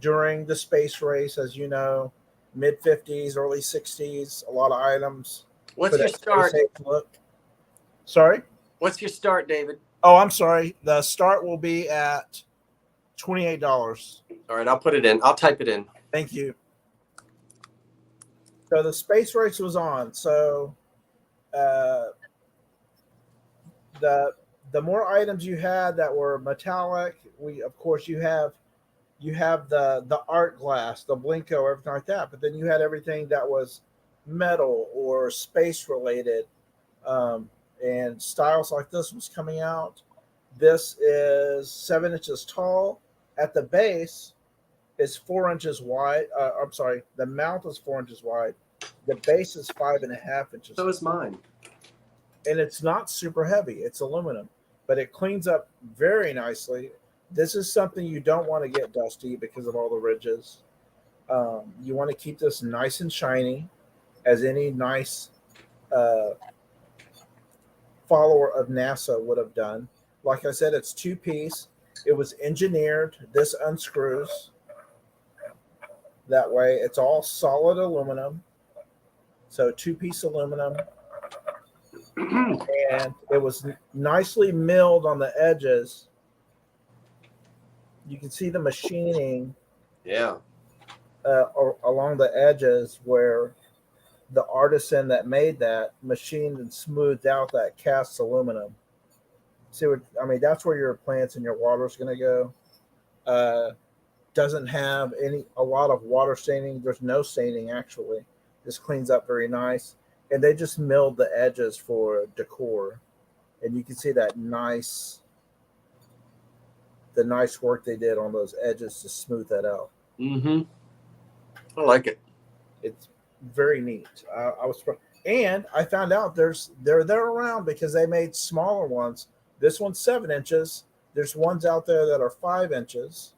during the space race, as you know, mid 50s, early 60s. A lot of items. What's your start? Look. Sorry? What's your start, David? Oh, I'm sorry. The start will be at $28. All right, I'll put it in. I'll type it in. Thank you. So the space race was on. So the more items you had that were metallic, of course you have the art glass, the Blinko, everything like that. But then you had everything that was metal or space related, and styles like this was coming out. This is 7 inches tall. At the base, is 4 inches wide. I'm sorry, the mount is 4 inches wide. The base is 5.5 inches. So is mine. And it's not super heavy. It's aluminum, but it cleans up very nicely. This is something you don't want to get dusty because of all the ridges. You want to keep this nice and shiny, as any nice follower of NASA would have done. Like I said, it's 2-piece. It was engineered. This unscrews. That way, it's all solid aluminum. So 2-piece aluminum. And it was nicely milled on the edges. You can see the machining. Yeah. Along the edges where the artisan that made that machined and smoothed out that cast aluminum. See what I mean? That's where your plants and your water is going to go. Doesn't have a lot of water staining. There's no staining actually. This cleans up very nice. And they just milled the edges for decor. And you can see that the nice work they did on those edges to smooth that out. Mm-hmm. I like it. It's very neat. I was, and I found out they're around because they made smaller ones. This one's 7 inches. There's ones out there that are 5 inches.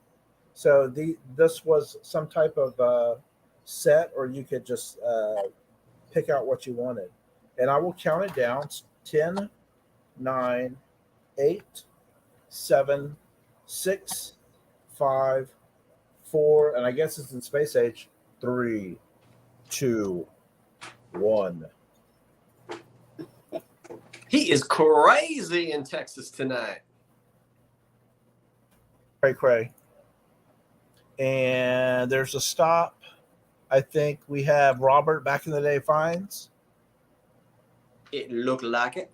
So this was some type of set, or you could just pick out what you wanted. And I will count it down: 10, 9, 8, 7, 6, 5, 4, and I guess it's in space age. 3, 2, 1. He is crazy in Texas tonight. Cray. And there's a stop. I think we have Robert back in the day finds. It looked like it.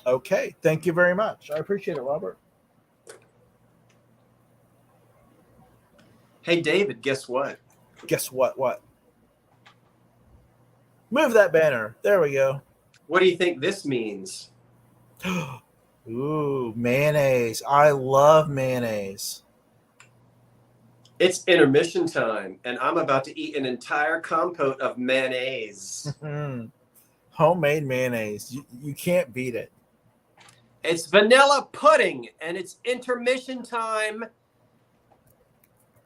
Okay. Thank you very much. I appreciate it, Robert. Hey, David, guess what? Guess what? What? Move that banner. There we go. What do you think this means? Ooh, mayonnaise. I love mayonnaise. It's intermission time, and I'm about to eat an entire compote of mayonnaise. Homemade mayonnaise. You can't beat it. It's vanilla pudding, and it's intermission time.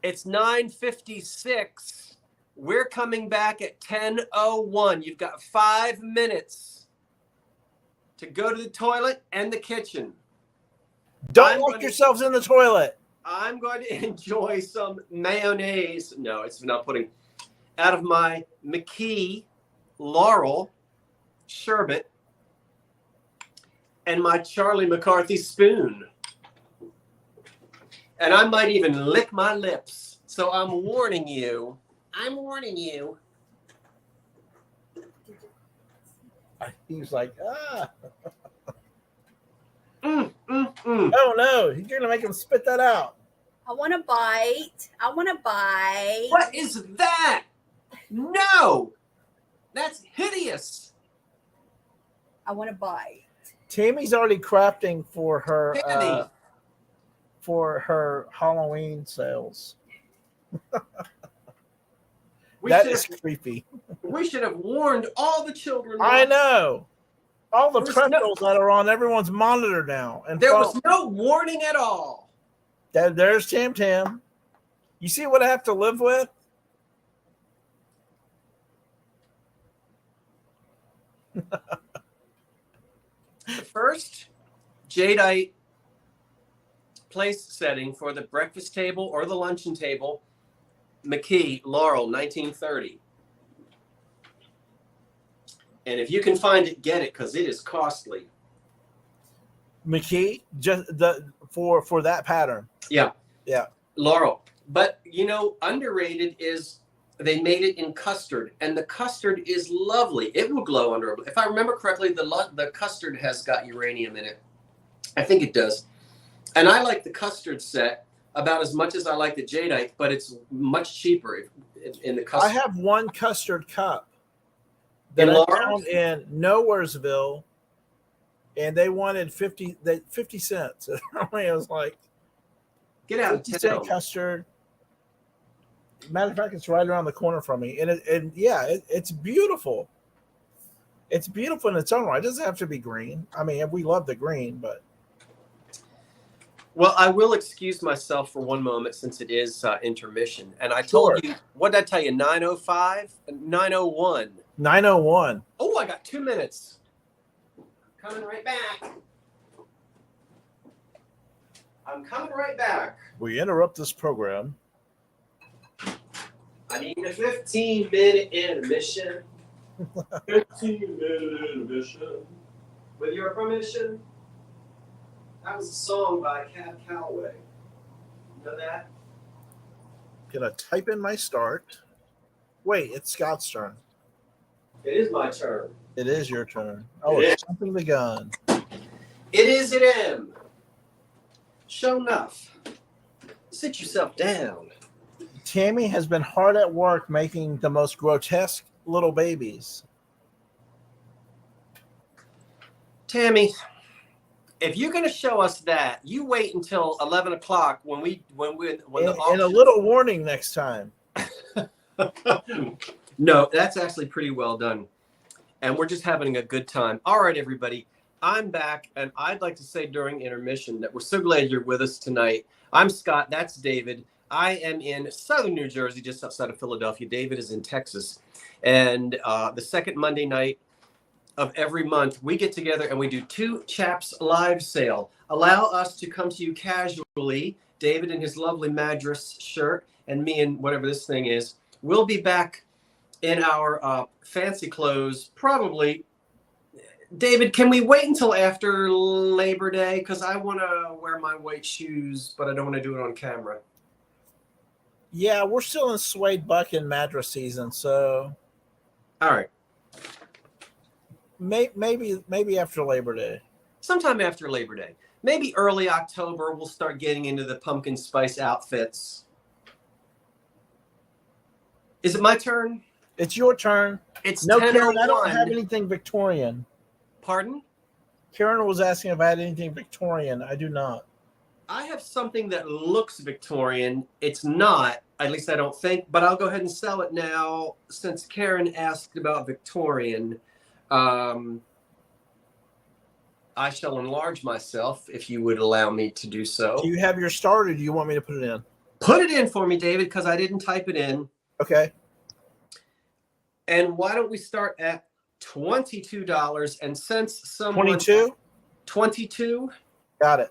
It's 9:56. We're coming back at 10:01. You've got 5 minutes to go to the toilet and the kitchen. Don't lock yourselves in the toilet. I'm going to enjoy some mayonnaise. No, it's vanilla pudding. Out of my McKee Laurel sherbet and my Charlie McCarthy spoon. And I might even lick my lips. So I'm warning you. I'm warning you. He was like, ah. Mm. Oh, no. You're going to make him spit that out. I want to bite. I want to bite. What is that? No. That's hideous. I want to bite. Tammy's already crafting for her Halloween sales. That is creepy. We should have warned all the children. I know. All the pretzels that are on everyone's monitor now. And there was no warning at all. There's Tam Tam. You see what I have to live with? The first jadeite place setting for the breakfast table or the luncheon table, McKee Laurel, 1930. And if you can find it, get it, because it is costly. McKee, just for that pattern. Yeah. Yeah. Laurel. But underrated is they made it in custard, and the custard is lovely. It will glow under. If I remember correctly, the custard has got uranium in it. I think it does. And I like the custard set about as much as I like the jadeite, but it's much cheaper in the custard. I have one custard cup that I found in Nowheresville, and they wanted 50 cents. I was like, get out of 50-cent custard. Matter of fact, it's right around the corner from me, and it's beautiful. It's beautiful in its own right. It doesn't have to be green. I mean, we love the green, but. Well, I will excuse myself for one moment since it is intermission. And I told you, what did I tell you, 9:05? 9:01. 9:01. Oh, I got 2 minutes. Coming right back. I'm coming right back. We interrupt this program. I need a 15-minute intermission. 15-minute intermission. With your permission. That was a song by Cab Calloway. You know that? Gonna type in my start. Wait, it's Scott's turn. It is my turn. It is your turn. Oh, it's jumping the gun. It is it am. Show enough. Sit yourself down. Tammy has been hard at work making the most grotesque little babies. Tammy, if you're going to show us that, you wait until 11 o'clock when the and a little warning next time. No, that's actually pretty well done. And we're just having a good time. All right, everybody. I'm back, and I'd like to say during intermission that we're so glad you're with us tonight. I'm Scott. That's David. I am in southern New Jersey, just outside of Philadelphia. David is in Texas. And the second Monday night of every month, we get together and we do 2 Chaps live sale. Allow us to come to you casually. David in his lovely Madras shirt and me in whatever this thing is. We'll be back in our fancy clothes probably. David, can we wait until after Labor Day? Because I want to wear my white shoes, but I don't want to do it on camera. Yeah, we're still in suede buck and Madras season, so. All right. Maybe after Labor Day. Sometime after Labor Day. Maybe early October, we'll start getting into the pumpkin spice outfits. Is it my turn? It's your turn. It's No, Karen, I don't 10:01. have anything Victorian. Pardon? Karen was asking if I had anything Victorian. I do not. I have something that looks Victorian. It's not, at least I don't think, but I'll go ahead and sell it now since Karen asked about Victorian. I shall enlarge myself if you would allow me to do so. Do you have your start, or do you want me to put it in? Put it in for me, David, because I didn't type it in. Okay. And why don't we start at $22? And since someone 22? 22, Got it.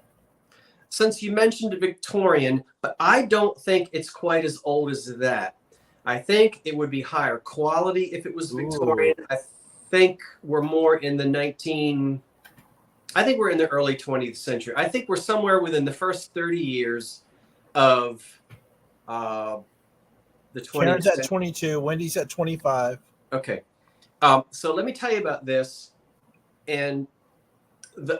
since you mentioned Victorian, but I don't think it's quite as old as that. I think it would be higher quality if it was Victorian. Ooh. I think we're more in the I think we're in the early 20th century. I think we're somewhere within the first 30 years of the 20th Karen's at century. 22. Wendy's at 25. Okay. So let me tell you about this. And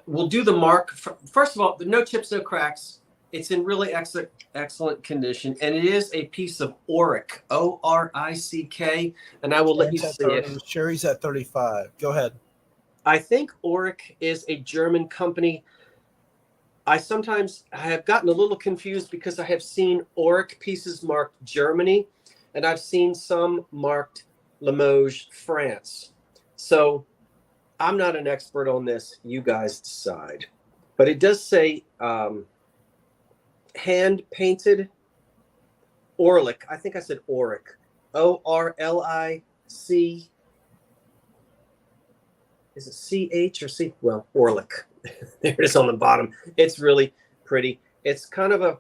we'll do the mark. First of all, no chips, no cracks. It's in really excellent condition. And it is a piece of Auric, O-R-I-C-K. And I will let you see it. Sherry's at 35. Go ahead. I think Auric is a German company. I have gotten a little confused because I have seen Auric pieces marked Germany, and I've seen some marked Limoges, France. So I'm not an expert on this. You guys decide. But it does say hand-painted Orlick. I think I said Auric. O-R-L-I-C. Is it C-H or C? Well, Orlick. There it is on the bottom. It's really pretty. It's kind of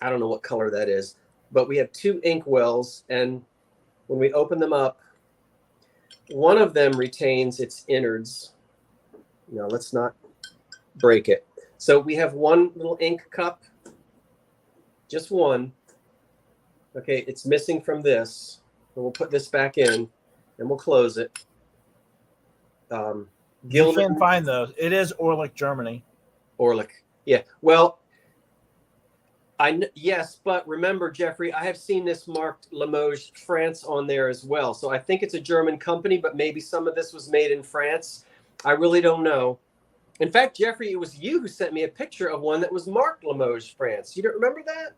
I don't know what color that is, but we have 2 ink wells, and when we open them up, one of them retains its innards. No, let's not break it. So we have one little ink cup, just one. Okay, it's missing from this. And we'll put this back in, and we'll close it. You can find those. It is Orlick, Germany. Orlick. Yeah. Well, yes, but remember, Jeffrey, I have seen this marked Limoges, France on there as well. So I think it's a German company, but maybe some of this was made in France. I really don't know. In fact, Jeffrey, it was you who sent me a picture of one that was marked Limoges, France. You don't remember that?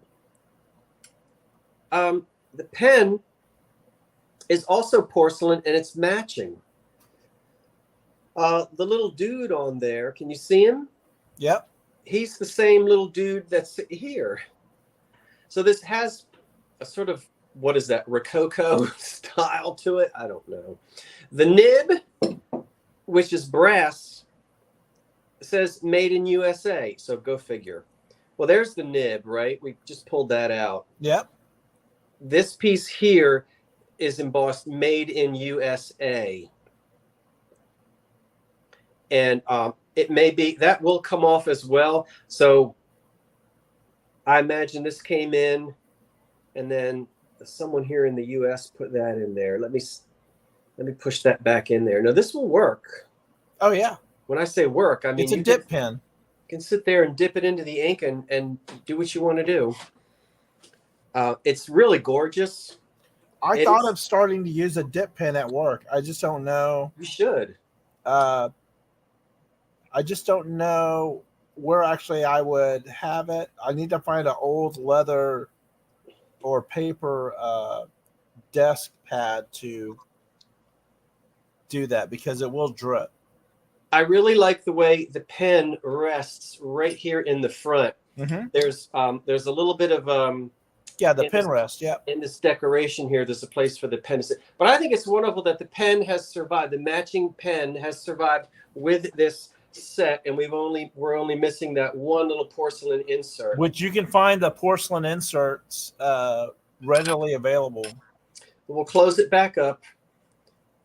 The pen is also porcelain, and it's matching. The little dude on there, can you see him? Yep. He's the same little dude that's here. So this has a sort of, what is that, Rococo style to it? I don't know. The nib, which is brass, says made in USA. So go figure. Well, there's the nib, right? We just pulled that out. Yep. This piece here is embossed made in USA. And it may be, that will come off as well. So I imagine this came in, and then someone here in the US put that in there. Let me push that back in there. Now this will work. Oh yeah. When I say work, I mean it's a dip pen. You can sit there and dip it into the ink and do what you want to do. It's really gorgeous. I thought of starting to use a dip pen at work. I just don't know. You should. I just don't know where actually I would have it. I need to find an old leather or paper desk pad to do that, because it will drip. I really like the way the pen rests right here in the front. Mm-hmm. There's a little bit of the pen rest. Yeah. In this decoration here, there's a place for the pen to sit. But I think it's wonderful that the pen has survived. The matching pen has survived with this set, and we're only missing that one little porcelain insert, which you can find the porcelain inserts readily available. We'll close it back up,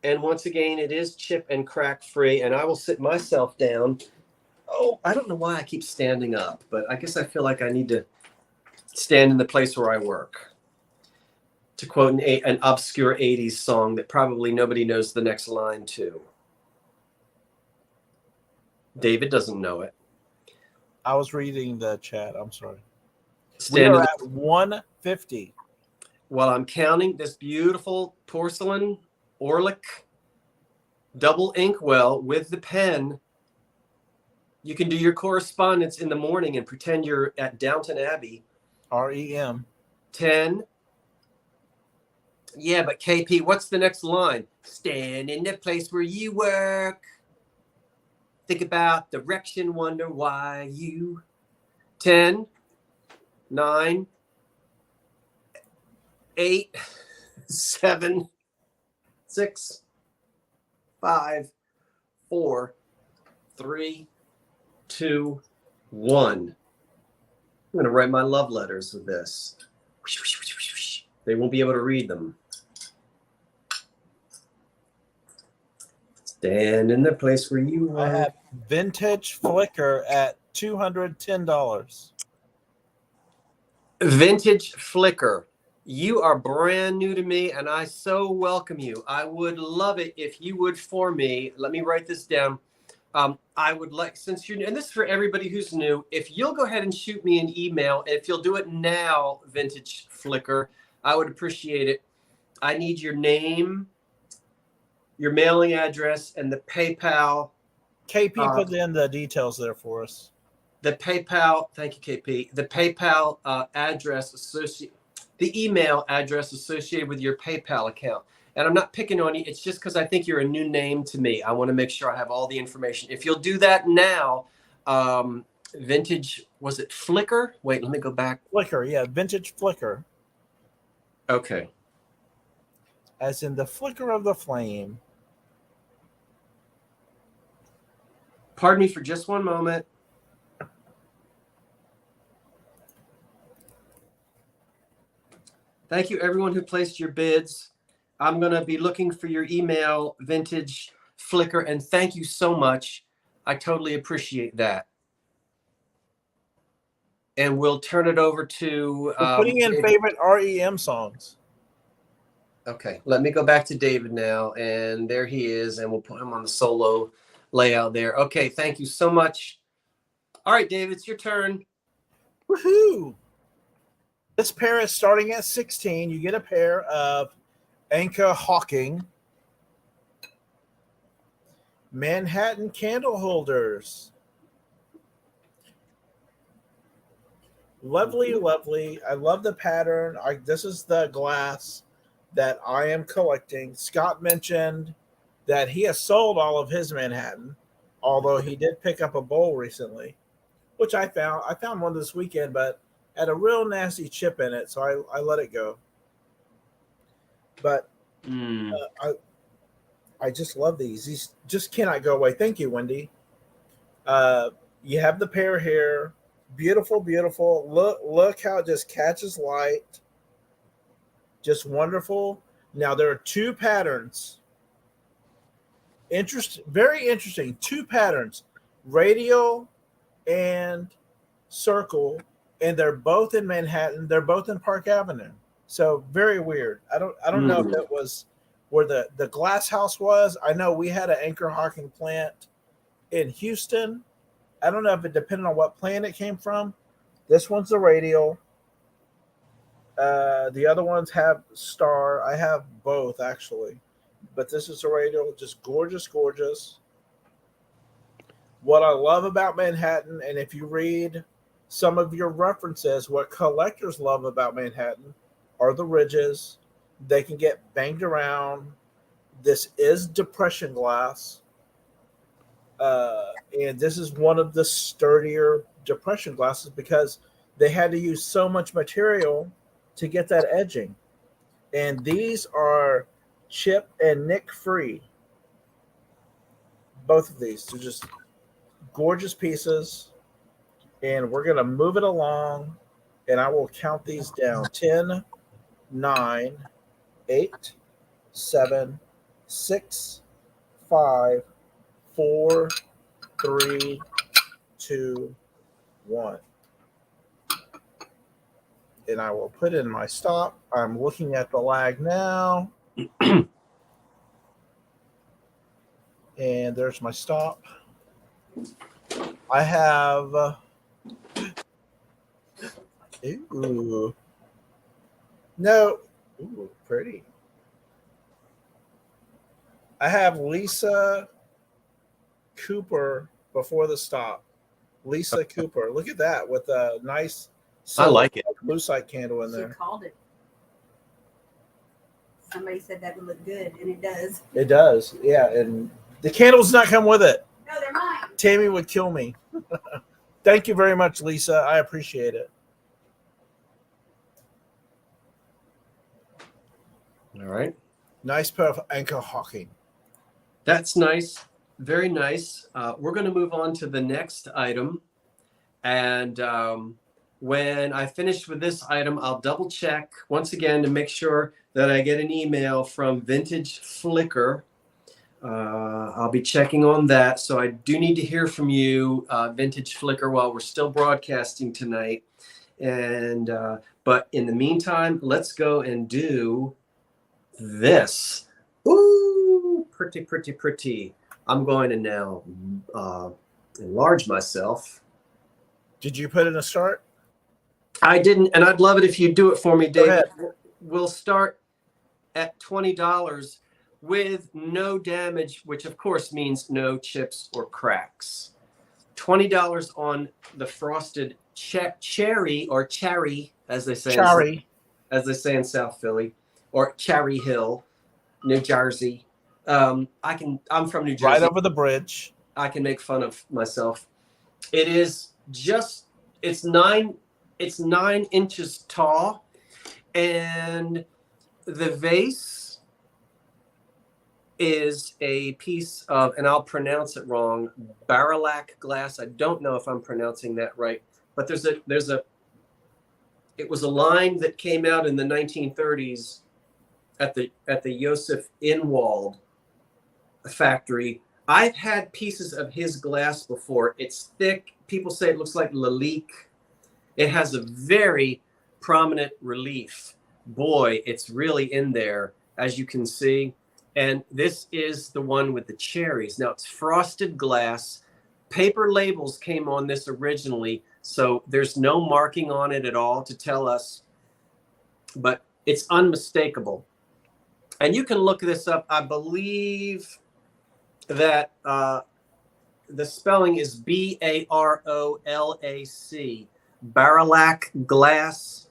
and once again, it is chip and crack free. And I will sit myself down. Oh, I don't know why I keep standing up, but I guess I feel like I need to stand in the place where I work. To quote an obscure 80s song that probably nobody knows the next line to. David doesn't know it. I was reading the chat. I'm sorry. We are at 150. While I'm counting this beautiful porcelain Orlick double inkwell with the pen. You can do your correspondence in the morning and pretend you're at Downton Abbey. REM. 10. Yeah, but KP, what's the next line? Stand in the place where you work. Think about direction, wonder why you. 10, 9, 8, 7, 6, 5, 4, 3, 2, 1. I'm going to write my love letters with this. They won't be able to read them. Stand in the place where you I are. have vintage flicker at $210. Vintage flicker. You are brand new to me, and I so welcome you. I would love it if you would for me. Let me write this down. I would like, since you're, and this is for everybody who's new, if you'll go ahead and shoot me an email, if you'll do it now, Vintage Flicker, I would appreciate it. I need your name, your mailing address, and the PayPal. KP put in the details there for us. The PayPal, thank you, KP. The PayPal address the email address associated with your PayPal account. And I'm not picking on you. It's just because I think you're a new name to me. I want to make sure I have all the information. If you'll do that now, Vintage, was it Flicker? Wait, let me go back. Flicker, yeah, vintage flicker. Okay. As in the flicker of the flame. Pardon me for just one moment. Thank you, everyone who placed your bids. I'm going to be looking for your email, Vintage Flicker, and thank you so much. I totally appreciate that. And we'll turn it over to... We're putting in favorite REM songs. Okay, let me go back to David now, and there he is, and we'll put him on the solo layout there. Okay, thank you so much. All right, David, it's your turn. Woohoo! This pair is starting at 16. You get a pair of Anka Hawking Manhattan candle holders. Lovely, lovely. I love the pattern. This is the glass that I am collecting. Scott mentioned that he has sold all of his Manhattan, although he did pick up a bowl recently, which I found. I found one this weekend, but had a real nasty chip in it, so I let it go. But I just love these. These just cannot go away. Thank you, Wendy. You have the pair here. Beautiful, beautiful. Look how it just catches light. Just wonderful. Now there are two patterns. Very interesting. Two patterns, radial and circle, and they're both in Manhattan. They're both in Park Avenue. So very weird. I don't know if that was where the glass house was. I know we had an Anchor Hawking plant in Houston. I don't know if it depended on what plant it came from. This one's the radial. The other ones have star. I have both actually, but this is a radial. Just gorgeous, gorgeous. What I love about Manhattan, and if you read some of your references, what collectors love about Manhattan are the ridges. They can get banged around. This is depression glass. And this is one of the sturdier depression glasses because they had to use so much material to get that edging. And these are chip and nick free. Both of these. They're just gorgeous pieces. And we're going to move it along. And I will count these down. 10, 9, 8, 7, 6, 5, 4, 3, 2, 1. And I will put in my stop. I'm looking at the lag now. And there's my stop. I have... ooh. No. Ooh, pretty. I have Lisa Cooper before the stop. Lisa Cooper. Look at that with a nice I like it. lucite candle in She there. called it. Somebody said that would look good, and it does. It does. Yeah. And the candles not come with it. No, they're mine. Tammy would kill me. Thank you very much, Lisa. I appreciate it. All right. Nice pair of Anchor Hawking. That's nice. Very nice. We're going to move on to the next item. And when I finish with this item, I'll double check once again to make sure that I get an email from Vintage Flicker. I'll be checking on that. So I do need to hear from you, Vintage Flicker, while we're still broadcasting tonight. And but in the meantime, let's go and do this. Ooh, pretty, pretty, pretty. I'm going to now enlarge myself. Did you put in a start? I didn't, and I'd love it if you do it for me, Go David. ahead. We'll start at $20 with no damage, which of course means no chips or cracks. $20 on the frosted cherry or cherry, as they say, as they say in South Philly, or Cherry Hill, New Jersey. I'm from New Jersey. Right over the bridge. I can make fun of myself. It is just, it's 9 inches tall, and the vase is a piece of, and I'll pronounce it wrong, Barrelac glass. I don't know if I'm pronouncing that right, but it was a line that came out in the 1930s at the Josef Inwald factory. I've had pieces of his glass before. It's thick. People say it looks like Lalique. It has a very prominent relief. Boy, it's really in there, as you can see. And this is the one with the cherries. Now, it's frosted glass. Paper labels came on this originally, so there's no marking on it at all to tell us, but it's unmistakable. And you can look this up. I believe that the spelling is B-A-R-O-L-A-C. Barrelac glass,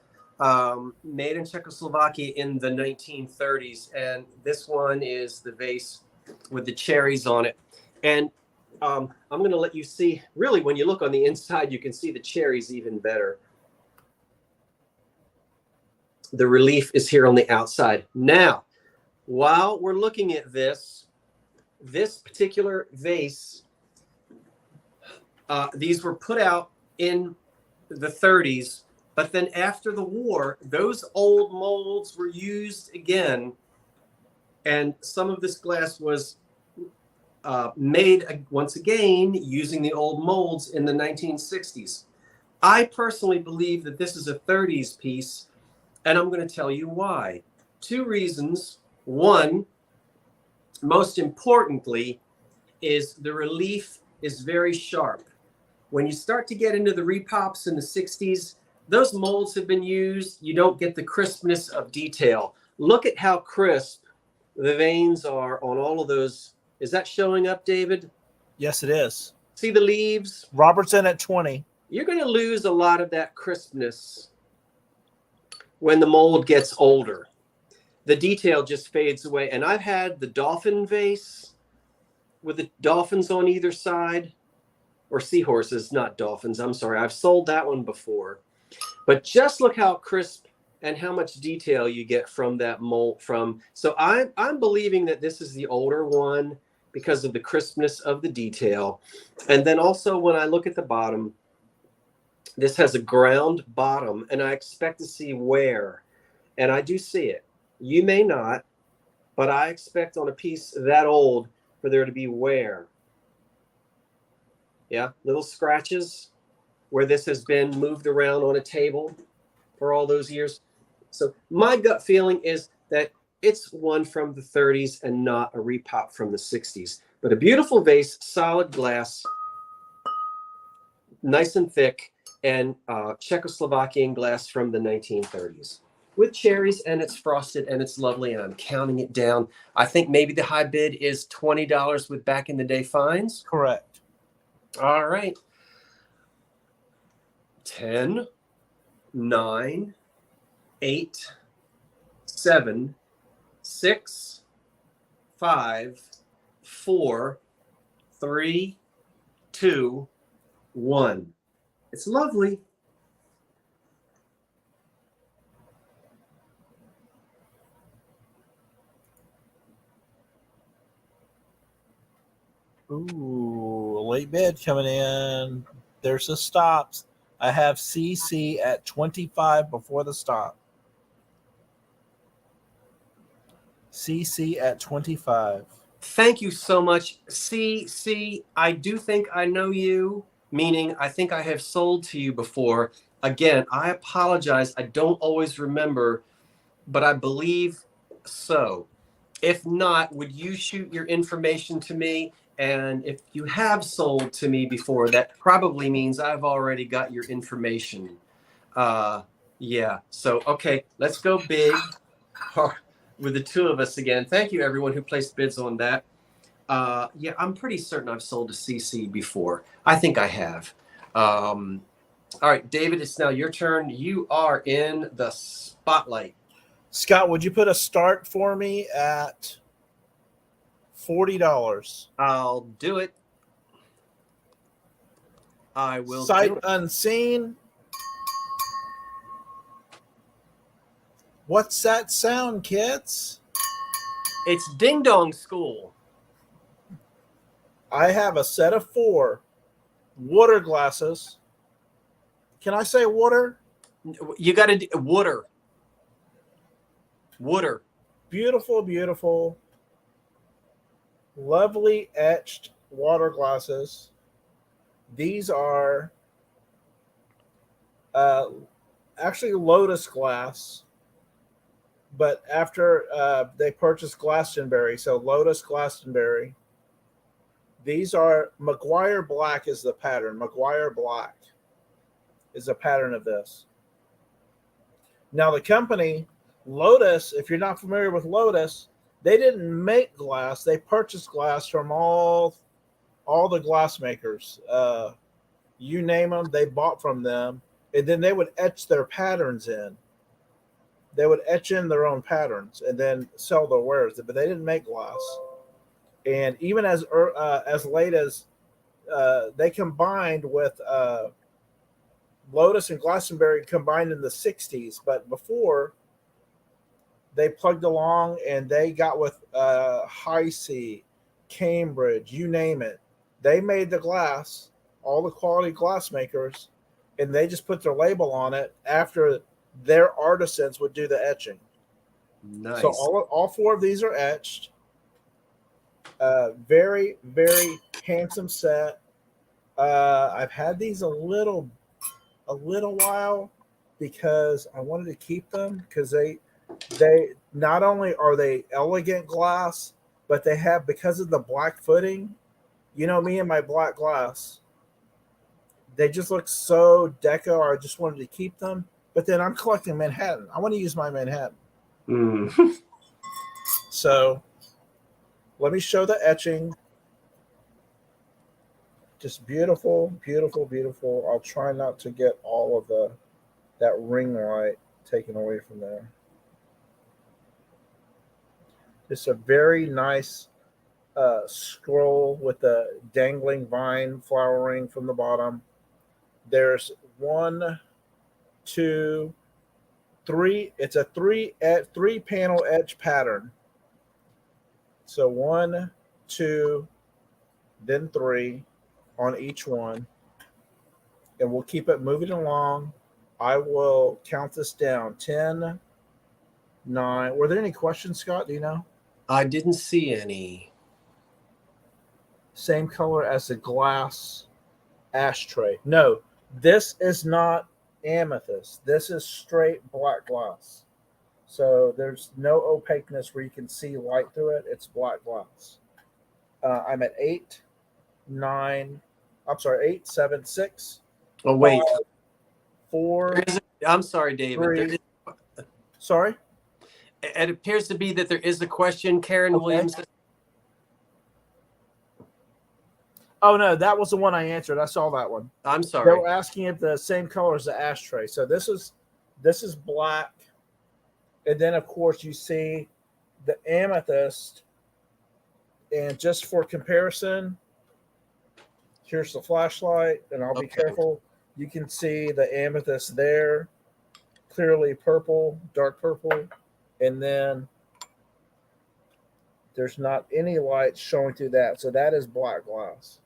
made in Czechoslovakia in the 1930s. And this one is the vase with the cherries on it. And I'm going to let you see, really, when you look on the inside, you can see the cherries even better. The relief is here on the outside. Now, while we're looking at this particular vase, these were put out in the 30s, but then after the war, those old molds were used again, and some of this glass was made once again using the old molds in the 1960s. I personally believe that this is a 30s piece, and I'm going to tell you why. 2 reasons. One, most importantly, is the relief is very sharp. When you start to get into the repops in the 60s, those molds have been used. You don't get the crispness of detail. Look at how crisp the veins are on all of those. Is that showing up, David? Yes, it is. See the leaves? Robertson at 20. You're going to lose a lot of that crispness when the mold gets older. The detail just fades away. And I've had the dolphin vase with the dolphins on either side, or seahorses, not dolphins. I'm sorry. I've sold that one before. But just look how crisp and how much detail you get from that mold. So I'm believing that this is the older one because of the crispness of the detail. And then also when I look at the bottom, this has a ground bottom, and I expect to see wear. And I do see it. You may not, but I expect on a piece that old for there to be wear. Yeah, little scratches where this has been moved around on a table for all those years. So my gut feeling is that it's one from the 30s and not a repop from the 60s. But a beautiful vase, solid glass, nice and thick, and Czechoslovakian glass from the 1930s. with cherries, and it's frosted, and it's lovely, and I'm counting it down. I think maybe the high bid is $20 with back in the day fines. Correct. All right. 10, 9, 8, 7, 6, 5, 4, 3, 2, 1. It's lovely. Ooh, late bid coming in. There's the stops. I have CC at 25 before the stop. CC at 25. Thank you so much. See, I do think I know you, meaning I think I have sold to you before. Again, I apologize. I don't always remember, but I believe so. If not, would you shoot your information to me? And if you have sold to me before, that probably means I've already got your information. Yeah. So, okay, let's go big with the two of us again. Thank you, everyone who placed bids on that. Yeah, I'm pretty certain I've sold to CC before. I think I have. All right, David, it's now your turn. You are in the spotlight. Scott, would you put a start for me at $40? I'll do it. I will Sight do it. unseen. What's that sound, kids? It's Ding Dong School. I have a set of 4 water glasses. Can I say water? You got to water. Water. Beautiful, beautiful, lovely etched water glasses. These are actually Lotus glass, but after they purchased Glastonbury, so Lotus Glastonbury. These are McGuire Black is the pattern. McGuire Black is the pattern of this. Now the company Lotus, if you're not familiar with Lotus, they didn't make glass. They purchased glass from all the glass makers. You name them, they bought from them, and then they would etch their patterns in. They would etch in their own patterns and then sell their wares, but they didn't make glass. And even as late as they combined with Lotus and Glastonbury combined in the 60s, but before they plugged along and they got with High C, Cambridge, you name it. They made the glass, all the quality glass makers, and they just put their label on it after their artisans would do the etching. Nice. So all 4 of these are etched. Very, very handsome set. I've had these a little while because I wanted to keep them because they not only are they elegant glass, but they have, because of the black footing, you know me and my black glass, they just look so deco. I just wanted to keep them. But then I'm collecting Manhattan. I want to use my Manhattan. So let me show the etching. Just beautiful, beautiful, beautiful. I'll try not to get all of that ring light taken away from there. It's a very nice scroll with the dangling vine flowering from the bottom. There's 1, 2, 3. It's a 3 panel etch pattern. So 1, 2, then 3 on each one. And we'll keep it moving along. I will count this down. 10, 9. Were there any questions, Scott? Do you know? I didn't see any. Same color as the glass ashtray. No, this is not amethyst. This is straight black glass. So there's no opaqueness where you can see light through it. It's black glass. I'm at 8, 7, 6. Oh, wait. 5, 4. I'm sorry, David. Sorry. It appears to be that there is a question, Karen Okay. Williams. Oh no, that was the one I answered. I saw that one. I'm They sorry. were asking if the same color as the ashtray. So this is black, and then of course you see the amethyst. And just for comparison, here's the flashlight, and I'll be Okay. careful. You can see the amethyst there, clearly purple, dark purple, and then there's not any light showing through that. So that is black glass.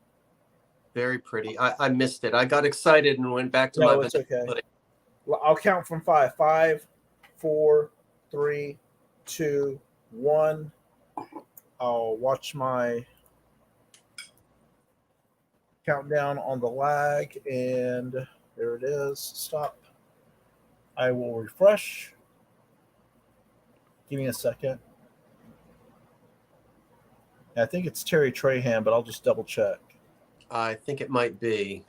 Very pretty. I missed it. I got excited and went back to No, my it's okay. vanilla. I'll count from 5. 5, 4, 3, 2, 1. I'll watch my countdown on the lag, and there it is. Stop. I will refresh. Give me a second. I think it's Terry Trahan, but I'll just double check. I think it might be.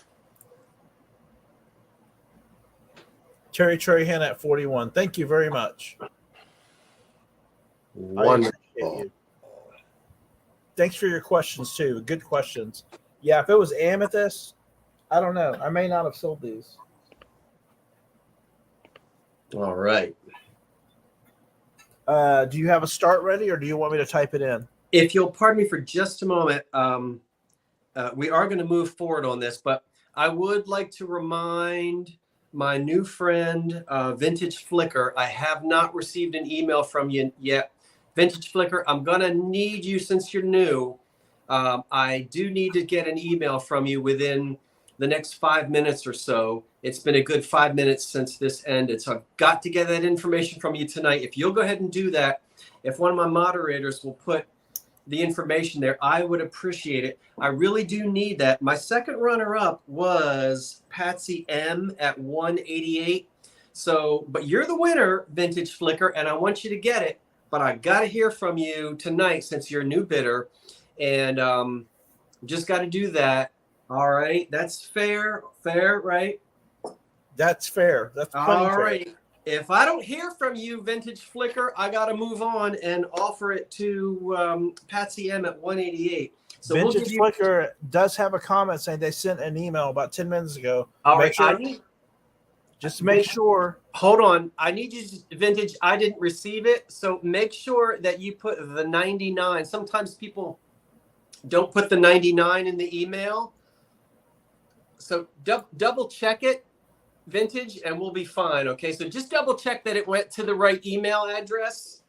Terry Trahan at 41. Thank you very much. I Wonderful. appreciate you. Thanks for your questions too. Good questions. Yeah, if it was amethyst, I don't know. I may not have sold these. All right. Do you have a start ready, or do you want me to type it in? If you'll pardon me for just a moment, we are going to move forward on this, but I would like to remind my new friend, Vintage Flicker. I have not received an email from you yet. Vintage Flicker, I'm going to need you since you're new. I do need to get an email from you within the next 5 minutes or so. It's been a good 5 minutes since this ended. So I've got to get that information from you tonight. If you'll go ahead and do that, if one of my moderators will put the information there, I would appreciate it. I really do need that. My second runner-up was Patsy M at 188. So, but you're the winner, Vintage Flicker, and I want you to get it. But I got to hear from you tonight since you're a new bidder, and just got to do that. All right, that's fair, right? That's fair. That's plenty All fair. right. If I don't hear from you, Vintage Flicker, I got to move on and offer it to Patsy M at 188. So Vintage we'll give you. Flicker does have a comment saying they sent an email about 10 minutes ago. All Make right, sure, just make sure. Hold on. I need you to, Vintage. I didn't receive it. So make sure that you put the 99. Sometimes people don't put the 99 in the email. So double check it, Vintage, and we'll be fine. Okay. So just double check that it went to the right email address.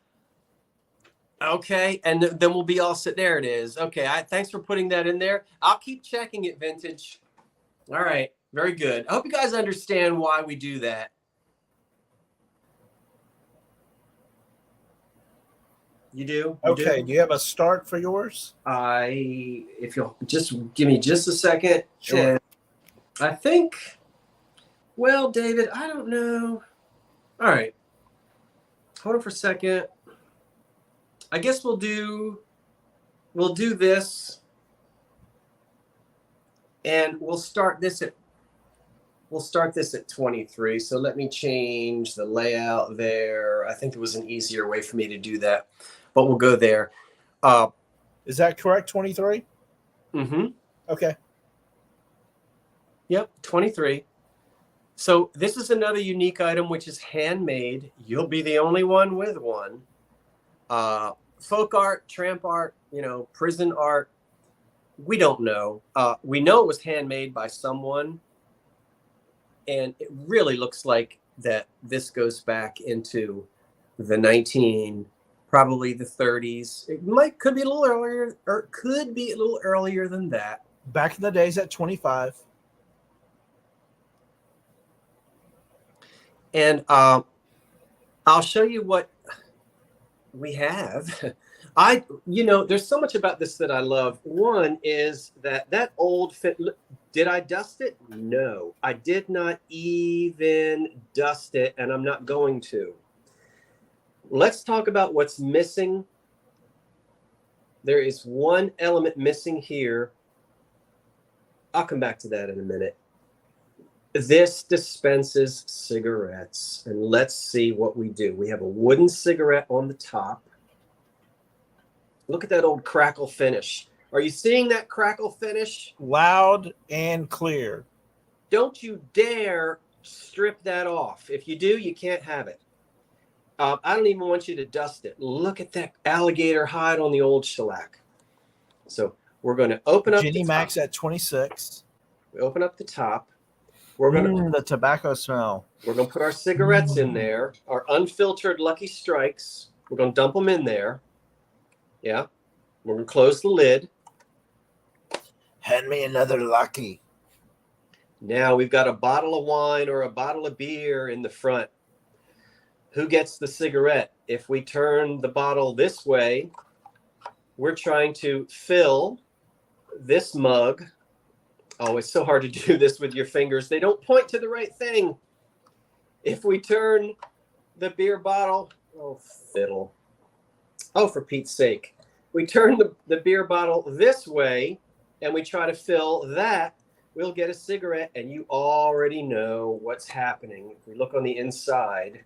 Okay. And then we'll be all set. There it is. Okay. Thanks for putting that in there. I'll keep checking it, Vintage. All right. Very good. I hope you guys understand why we do that. You do? Okay. Do you have a start for yours? If you'll just give me just a second. Sure. And I think, well, David, I don't know. All right. Hold on for a second. I guess we'll do this. And we'll start this at 23. So let me change the layout there. I think there was an easier way for me to do that, but we'll go there. Is that correct? 23? Mm-hmm. Okay. Yep, 23. So this is another unique item, which is handmade. You'll be the only one with one. Folk art, tramp art, prison art. We don't know. We know it was handmade by someone. And it really looks like that this goes back into the probably the 30s. Could be a little earlier, or could be a little earlier than that. Back in the days at 25. And I'll show you what we have. There's so much about this that I love. One is that old fit. Did I dust it? No, I did not even dust it, and I'm not going to. Let's talk about what's missing. There is one element missing here. I'll come back to that in a minute. This dispenses cigarettes. And let's see what we do. We have a wooden cigarette on the top. Look at that old crackle finish. Are you seeing that crackle finish? Loud and clear. Don't you dare strip that off. If you do, you can't have it. I don't even want you to dust it. Look at that alligator hide on the old shellac. So we're going to open up Ginny the Max top. at 26. We open up the top. We're going to the tobacco smell. We're going to put our cigarettes in there, our unfiltered Lucky Strikes. We're going to dump them in there. Yeah. We're going to close the lid. Hand me another Lucky. Now we've got a bottle of wine or a bottle of beer in the front. Who gets the cigarette? If we turn the bottle this way, we're trying to fill this mug. Oh, it's so hard to do this with your fingers. They don't point to the right thing. If we turn the beer bottle, oh, fiddle. Oh, for Pete's sake. We turn the beer bottle this way and we try to fill that, we'll get a cigarette, and you already know what's happening. If we look on the inside,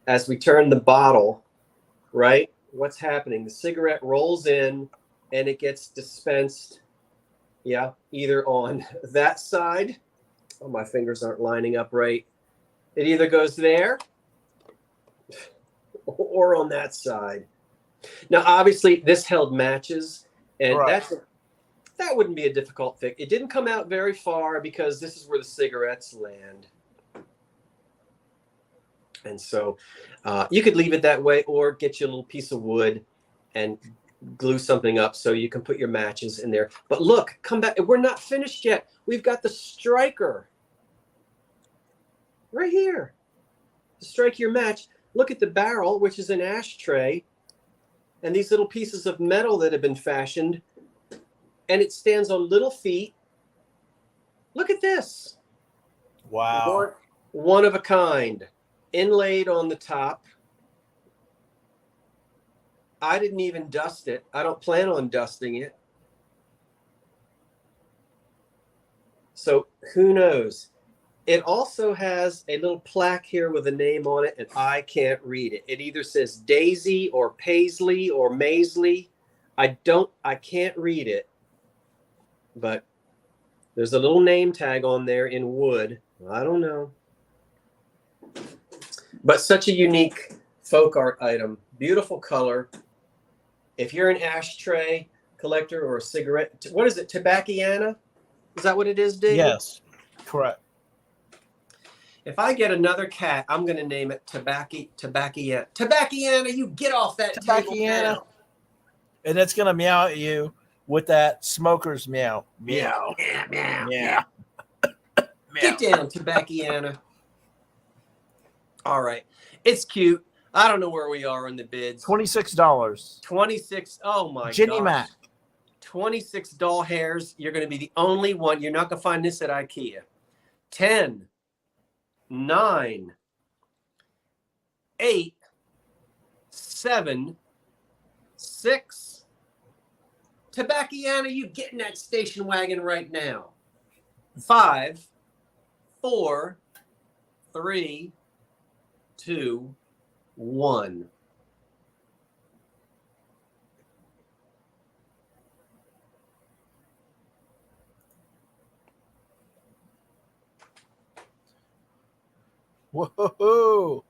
as we turn the bottle, right, what's happening? The cigarette rolls in and it gets dispensed. Yeah, either on that side. Oh, my fingers aren't lining up right. It either goes there or on that side. Now, obviously, this held matches, and Right. that wouldn't be a difficult fix. It didn't come out very far because this is where the cigarettes land. And so you could leave it that way or get you a little piece of wood and glue something up so you can put your matches in there. But look, come back. We're not finished yet. We've got the striker right here to strike your match. Look at the barrel, which is an ashtray, and these little pieces of metal that have been fashioned, and it stands on little feet. Look at this. Wow. One of a kind, inlaid on the top. I didn't even dust it. I don't plan on dusting it. So who knows? It also has a little plaque here with a name on it, and I can't read it. It either says Daisy or Paisley or Maisley. I can't read it, but there's a little name tag on there in wood. I don't know. But such a unique folk art item. Beautiful color. If you're an ashtray collector or a cigarette, what is it? Tobacciana? Is that what it is, Dave? Yes, correct. If I get another cat, I'm going to name it Tobacciana. Tobacciana, you get off that table now. And it's going to meow at you with that smoker's meow. Meow, meow, meow, Meow. Get down, Tobacciana. All right. It's cute. I don't know where we are on the bids. $26. 26. Oh, my Ginny gosh. Mac. 26 doll hairs. You're going to be the only one. You're not going to find this at IKEA. 10, 9, 8, 7, 6. Tobacciana, you get in that station wagon right now. 5, 4, 3, 2, 1. Whoa.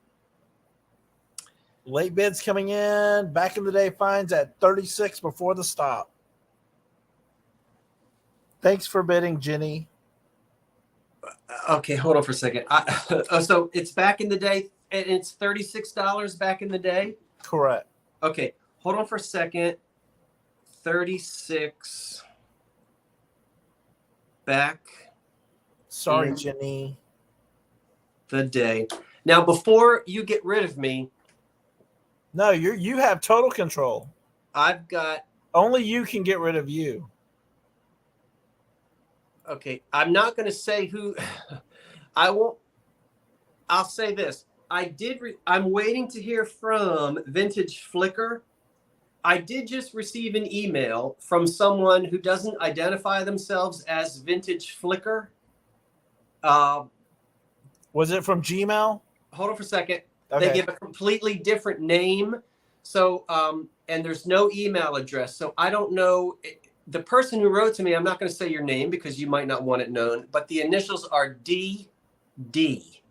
Late bids coming in. Back in the day finds at 36 before the stop. Thanks for bidding, Ginny. Okay, hold on for a second. So it's back in the day, and it's $36 back in the day? Correct. Okay, hold on for a second. 36 back Sorry, in Ginny. the day. Now, before you get rid of me, No, you have total control. I've got, Only you can get rid of you. okay, I'm not going to say who, I'll say this. I'm waiting to hear from Vintage Flicker I did just receive an email from someone who doesn't identify themselves as Vintage Flicker. Was it from Gmail? Hold on for a second. Okay. They give a completely different name. So, and there's no email address. So I don't know. The person who wrote to me, I'm not going to say your name because you might not want it known, but the initials are DD.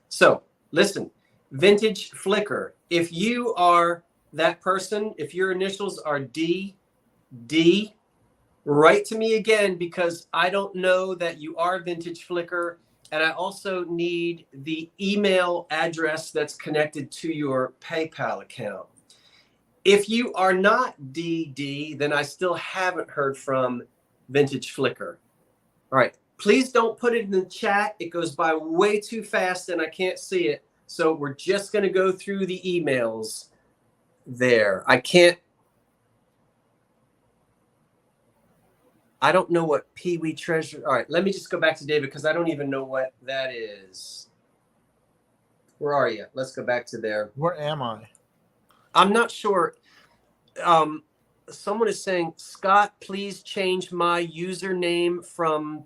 So listen, Vintage Flicker. If you are that person, if your initials are DD, write to me again because I don't know that you are Vintage Flicker. And I also need the email address that's connected to your PayPal account. If you are not DD, then I still haven't heard from Vintage Flicker. All right. Please don't put it in the chat. It goes by way too fast and I can't see it. So we're just going to go through the emails there. I don't know what Pee-wee Treasure. All right, let me just go back to David because I don't even know what that is. Where are you? Let's go back to there. Where am I? I'm not sure. Someone is saying, Scott, please change my username from.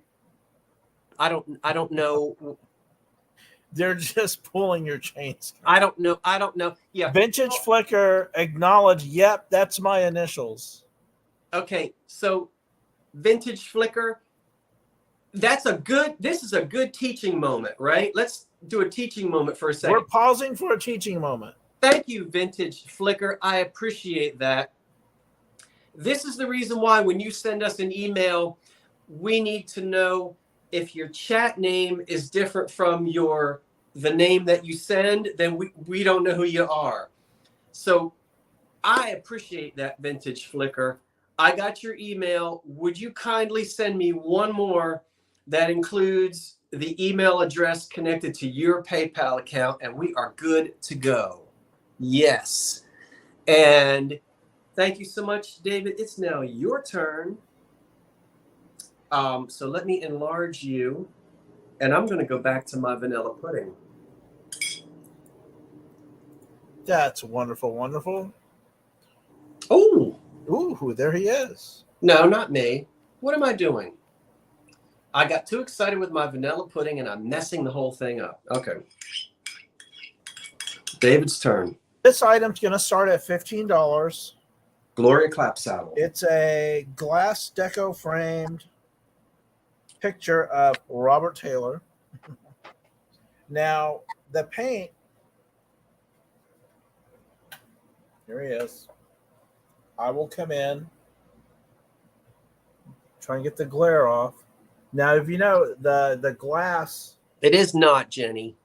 I don't know. They're just pulling your chains. I don't know. Yeah. Vintage Flicker, acknowledge. Yep, that's my initials. Okay, so Vintage Flicker. This is a good teaching moment, right? Let's do a teaching moment for a second. We're pausing for a teaching moment. Thank you, Vintage Flicker. I appreciate that. This is the reason why when you send us an email, we need to know if your chat name is different from the name that you send, then we don't know who you are. So I appreciate that, Vintage Flicker. I got your email. Would you kindly send me one more that includes the email address connected to your PayPal account, and we are good to go. Yes. And thank you so much, David. It's now your turn. So let me enlarge you, and I'm going to go back to my vanilla pudding. That's wonderful, wonderful. Oh. Ooh, there he is. No, not me. What am I doing? I got too excited with my vanilla pudding and I'm messing the whole thing up. Okay. David's turn. This item's going to start at $15. Gloria Clapsaddle. It's a glass deco framed picture of Robert Taylor. Now, the paint, here he is. I will come in, try and get the glare off. Now, if you know, the glass... It is not, Jenny.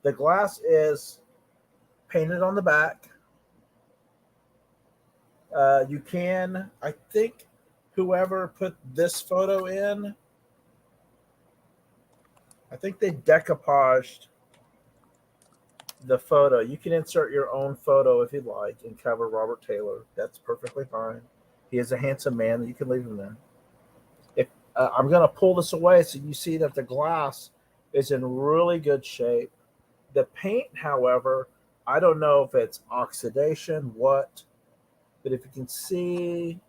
The glass is painted on the back. You can, I think, whoever put this photo in, I think they decoupaged the photo. You can insert your own photo if you'd like and cover Robert Taylor. That's perfectly fine. He is a handsome man. You can leave him there. If I'm going to pull this away so you see that the glass is in really good shape. The paint, however, I don't know if it's oxidation, what, but if you can see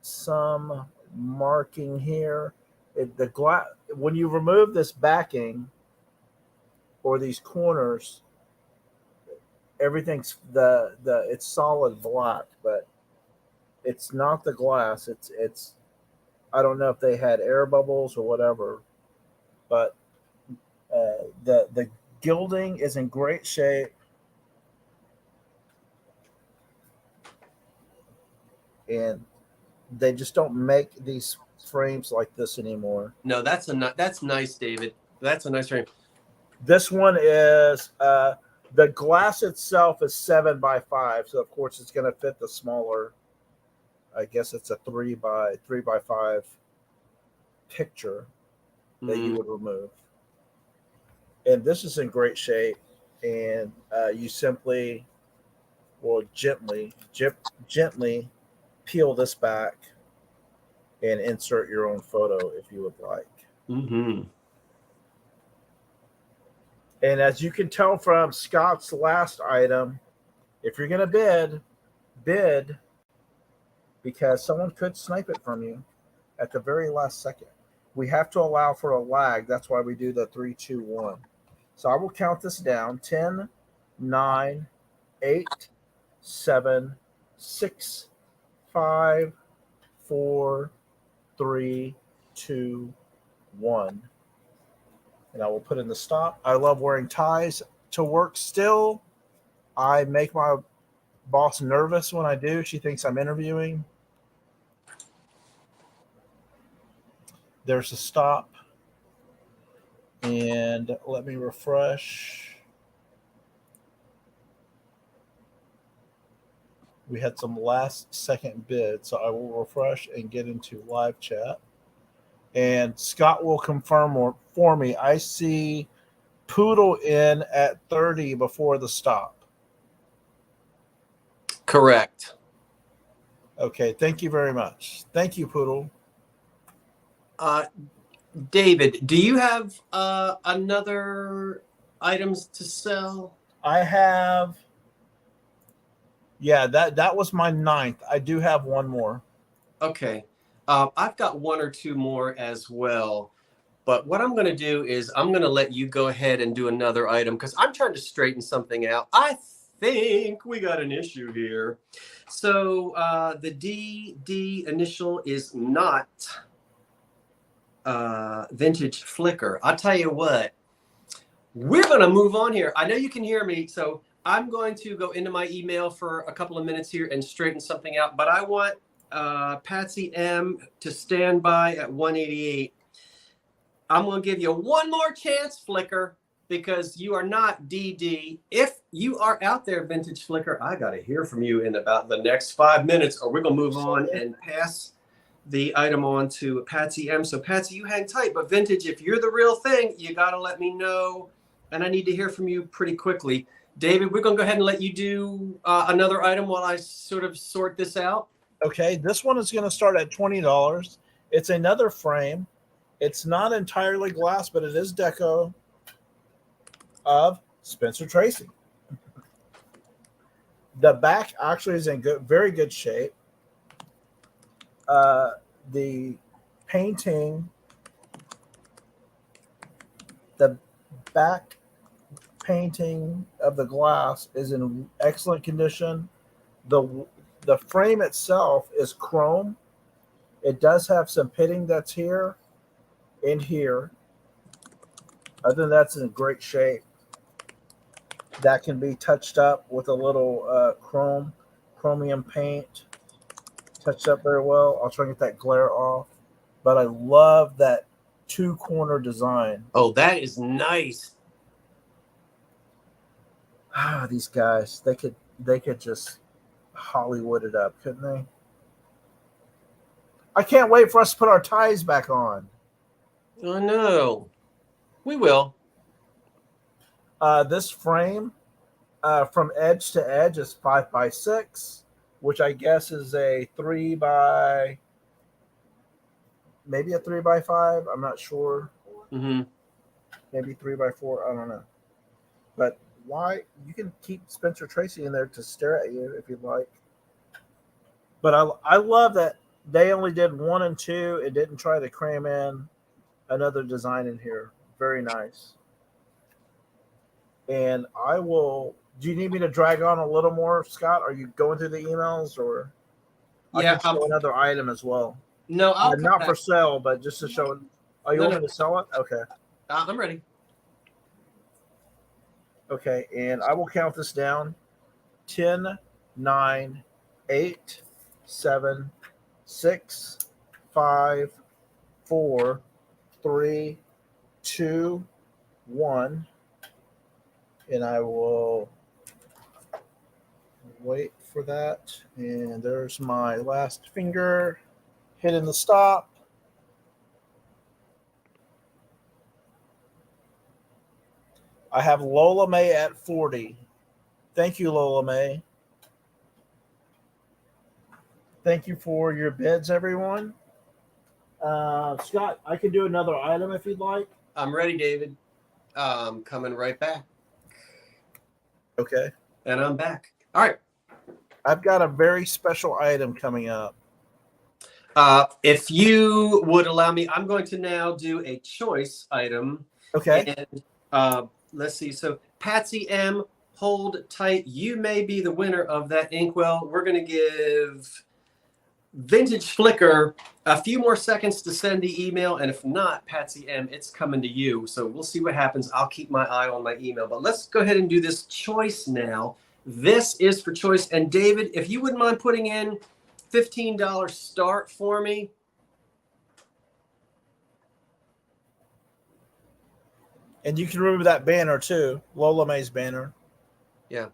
some marking here, the glass, when you remove this backing or these corners, everything's it's solid black, but it's not the glass. It's I don't know if they had air bubbles or whatever, but the gilding is in great shape. And they just don't make these frames like this anymore. No, that's nice, David. That's a nice frame. This one is the glass itself is 7x5, so of course it's going to fit the smaller. I guess it's a 3x5 picture that you would remove. And this is in great shape, and you simply, well, gently peel this back and insert your own photo if you would like. Mm-hmm. And as you can tell from Scott's last item, If you're going to bid because someone could snipe it from you at the very last second. We have to allow for a lag. That's why we do the 3, 2, 1. So I will count this down. 10, 9, 8, 7, 6, 5, 4, 3, 2, 1. And I will put in the stop. I love wearing ties to work still. I make my boss nervous when I do. She thinks I'm interviewing. There's a stop. And let me refresh. We had some last second bids, so I will refresh and get into live chat. And Scott will confirm for me. I see Poodle in at 30 before the stop. Correct. Okay, thank you very much. Thank you, Poodle. David, do you have another items to sell? I have. Yeah, that was my 9th. I do have one more. Okay. I've got 1 or 2 more as well. But what I'm going to do is I'm going to let you go ahead and do another item because I'm trying to straighten something out. I think we got an issue here. So the DD initial is not vintage flicker. I'll tell you what. We're going to move on here. I know you can hear me, so I'm going to go into my email for a couple of minutes here and straighten something out. But I want Patsy M to stand by at 188. I'm going to give you one more chance, Flicker, because you are not DD. If you are out there, Vintage Flicker, I got to hear from you in about the next 5 minutes, or we're going to move on and pass the item on to Patsy M. So, Patsy, you hang tight. But, Vintage, if you're the real thing, you got to let me know, and I need to hear from you pretty quickly. David, we're going to go ahead and let you do another item while I sort of sort this out. Okay, this one is going to start at $20. It's another frame. It's not entirely glass, but it is Deco of Spencer Tracy. The back actually is in very good shape. The painting, the back painting of the glass is in excellent condition. The frame itself is chrome. It does have some pitting that's here and here. Other than that's in great shape. That can be touched up with a little chromium paint. Touched up very well. I'll try and get that glare off. But I love that 2-corner design. Oh, that is nice. These guys, they could just Hollywood it up, couldn't they? I can't wait for us to put our ties back on. Oh, no. We will. This frame from edge to edge is 5x6, which I guess is a 3 by maybe a 3x5. I'm not sure. Mm-hmm. Maybe 3x4. I don't know. But why you can keep Spencer Tracy in there to stare at you if you'd like. But I love that they only did 1 and 2. It didn't try to cram in another design in here. Very nice. And I will. Do you need me to drag on a little more, Scott? Are you going through the emails, or Yeah, I can show another item as well? No, I'll come not back. for sale, but just to show. Are you want me to sell it? Okay. I'm ready. Okay, and I will count this down. 10, 9, 8, 7, 6, 5, 4, 3, 2, 1. And I will wait for that. And there's my last finger hitting the stop. I have Lola May at 40. Thank you, Lola May. Thank you for your bids, everyone. Scott, I can do another item if you'd like. I'm ready, David. Coming right back. Okay. And I'm back. All right. I've got a very special item coming up. If you would allow me, I'm going to now do a choice item. Okay. And let's see. So Patsy M, hold tight. You may be the winner of that inkwell. We're going to give Vintage Flicker a few more seconds to send the email. And if not, Patsy M, it's coming to you. So we'll see what happens. I'll keep my eye on my email. But let's go ahead and do this choice now. This is for choice. And David, if you wouldn't mind putting in $15 start for me. And you can remember that banner too, Lola May's banner. Yeah.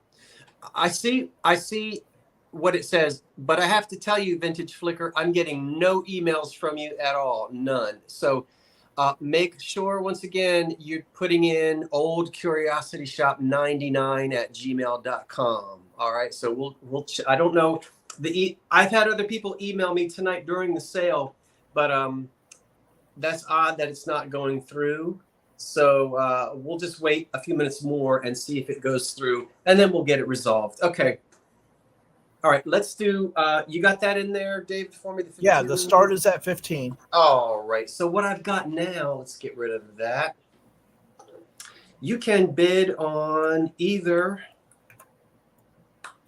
I see what it says, but I have to tell you, Vintage Flicker, I'm getting no emails from you at all. None. So make sure, once again, you're putting in oldcuriositysshop99@gmail.com. All right. So we'll I don't know. I've had other people email me tonight during the sale, but that's odd that it's not going through. So we'll just wait a few minutes more and see if it goes through, and then we'll get it resolved. Okay. All right, let's do, you got that in there, David, for me? Yeah, the start is at 15. All right, so what I've got now, let's get rid of that. You can bid on either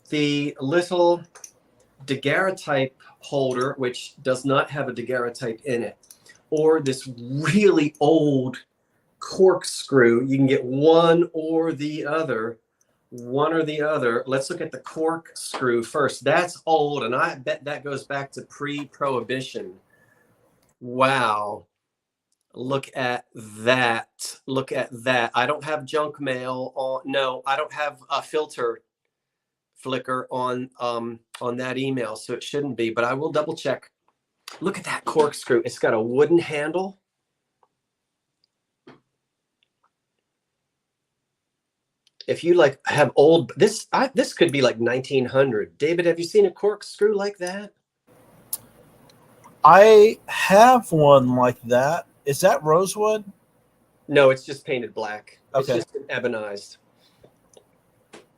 the little Daguerreotype holder, which does not have a Daguerreotype in it, or this really old corkscrew. You can get one or the other. Let's look at the corkscrew first. That's old, and I bet that goes back to pre-prohibition. Wow. Look at that. Look at that. I don't have junk mail on. No, I don't have a filter flicker on that email, so it shouldn't be, but I will double check. Look at that corkscrew. It's got a wooden handle. If you like have old, this could be like 1900. David, have you seen a corkscrew like that? I have one like that. Is that rosewood? No, it's just painted black. Okay. It's just ebonized.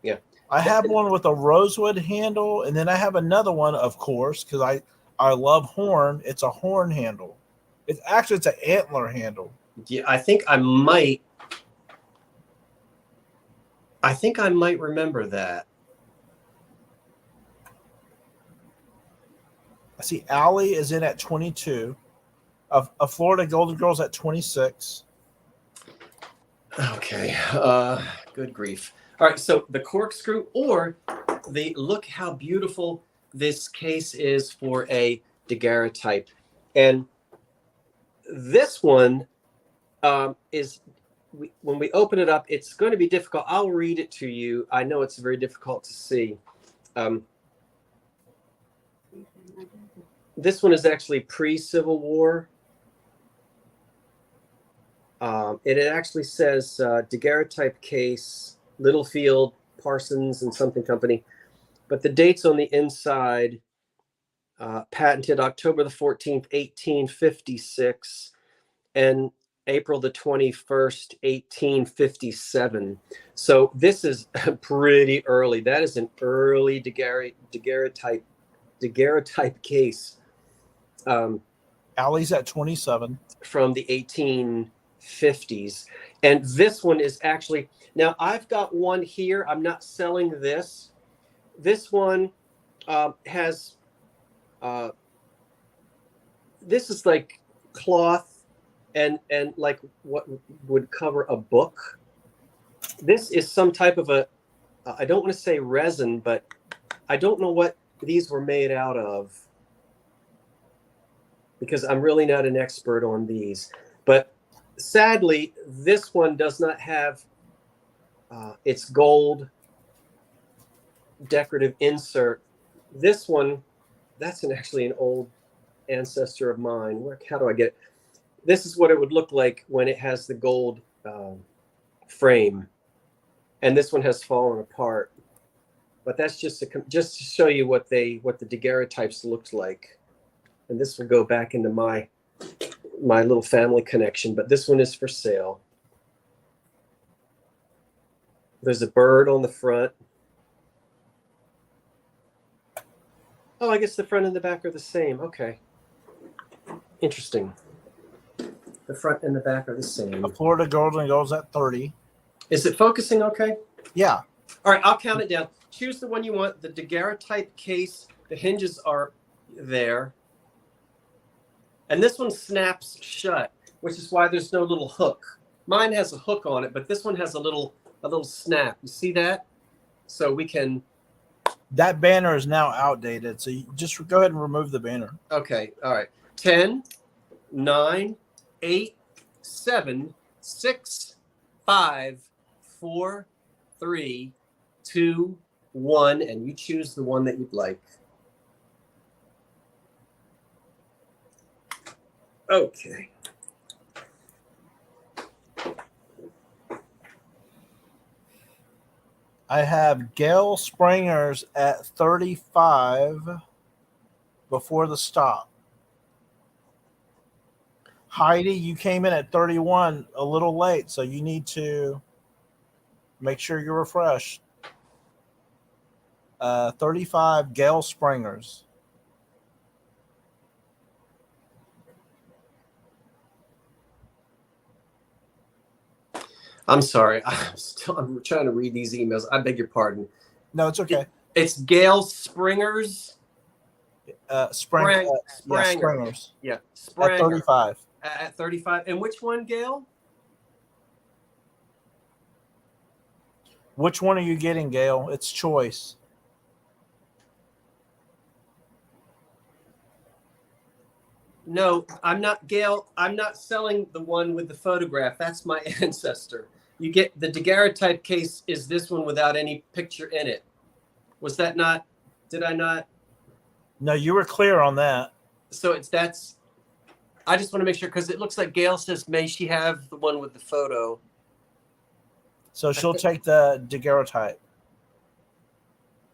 Yeah. I have one with a rosewood handle, and then I have another one, of course, because I love horn. It's a horn handle. It's an antler handle. Yeah, I think I might remember that. I see Allie is in at 22. A Florida Golden Girls at 26. Okay. Good grief. All right. So the corkscrew, or look how beautiful this case is for a Daguerreotype. And this one is, when we open it up, it's going to be difficult. I'll read it to you. I know it's very difficult to see. This one is actually pre-Civil War. It actually says Daguerreotype case, Littlefield, Parsons, and something company. But the dates on the inside, patented October the 14th, 1856, and April the 21st, 1857. So this is pretty early. That is an early Daguerreotype case. Allie's at 27. From the 1850s. And this one is actually, now I've got one here. I'm not selling this. This one has, this is like cloth and like what would cover a book. This is some type of a, I don't want to say resin, but I don't know what these were made out of, because I'm really not an expert on these. But sadly, this one does not have its gold decorative insert. This one, that's actually an old ancestor of mine. How do I get it? This is what it would look like when it has the gold frame. And this one has fallen apart. But that's just to show you what the Daguerreotypes looked like. And this will go back into my little family connection. But this one is for sale. There's a bird on the front. Oh, I guess the front and the back are the same. Okay. Interesting. The front and the back are the same. A Florida Golden goes at 30. Is it focusing okay? Yeah. All right, I'll count it down. Choose the one you want. The Daguerreotype case. The hinges are there. And this one snaps shut, which is why there's no little hook. Mine has a hook on it, but this one has a little snap. You see that? So we can... That banner is now outdated, so you just go ahead and remove the banner. Okay, all right. 10, 9, 8, 7, 6, 5, 4, 3, 2, 1, and you choose the one that you'd like. Okay. I have Gail Springers at 35 before the stop. Heidi, you came in at 31 a little late, so you need to make sure you're refreshed. 35, Gail Springers. I'm sorry. I'm trying to read these emails. I beg your pardon. No, it's okay. It's Gail Springers. Springers. Yeah, At 35. At 35. And which one, Gail? Which one are you getting, Gail? It's choice. No, I'm not, Gail. I'm not selling the one with the photograph. That's my ancestor. You get the Daguerreotype case is this one without any picture in it. Was that not, did I not? No, you were clear on that. So that's, I just want to make sure because it looks like Gail says, may she have the one with the photo? So she'll take the Daguerreotype.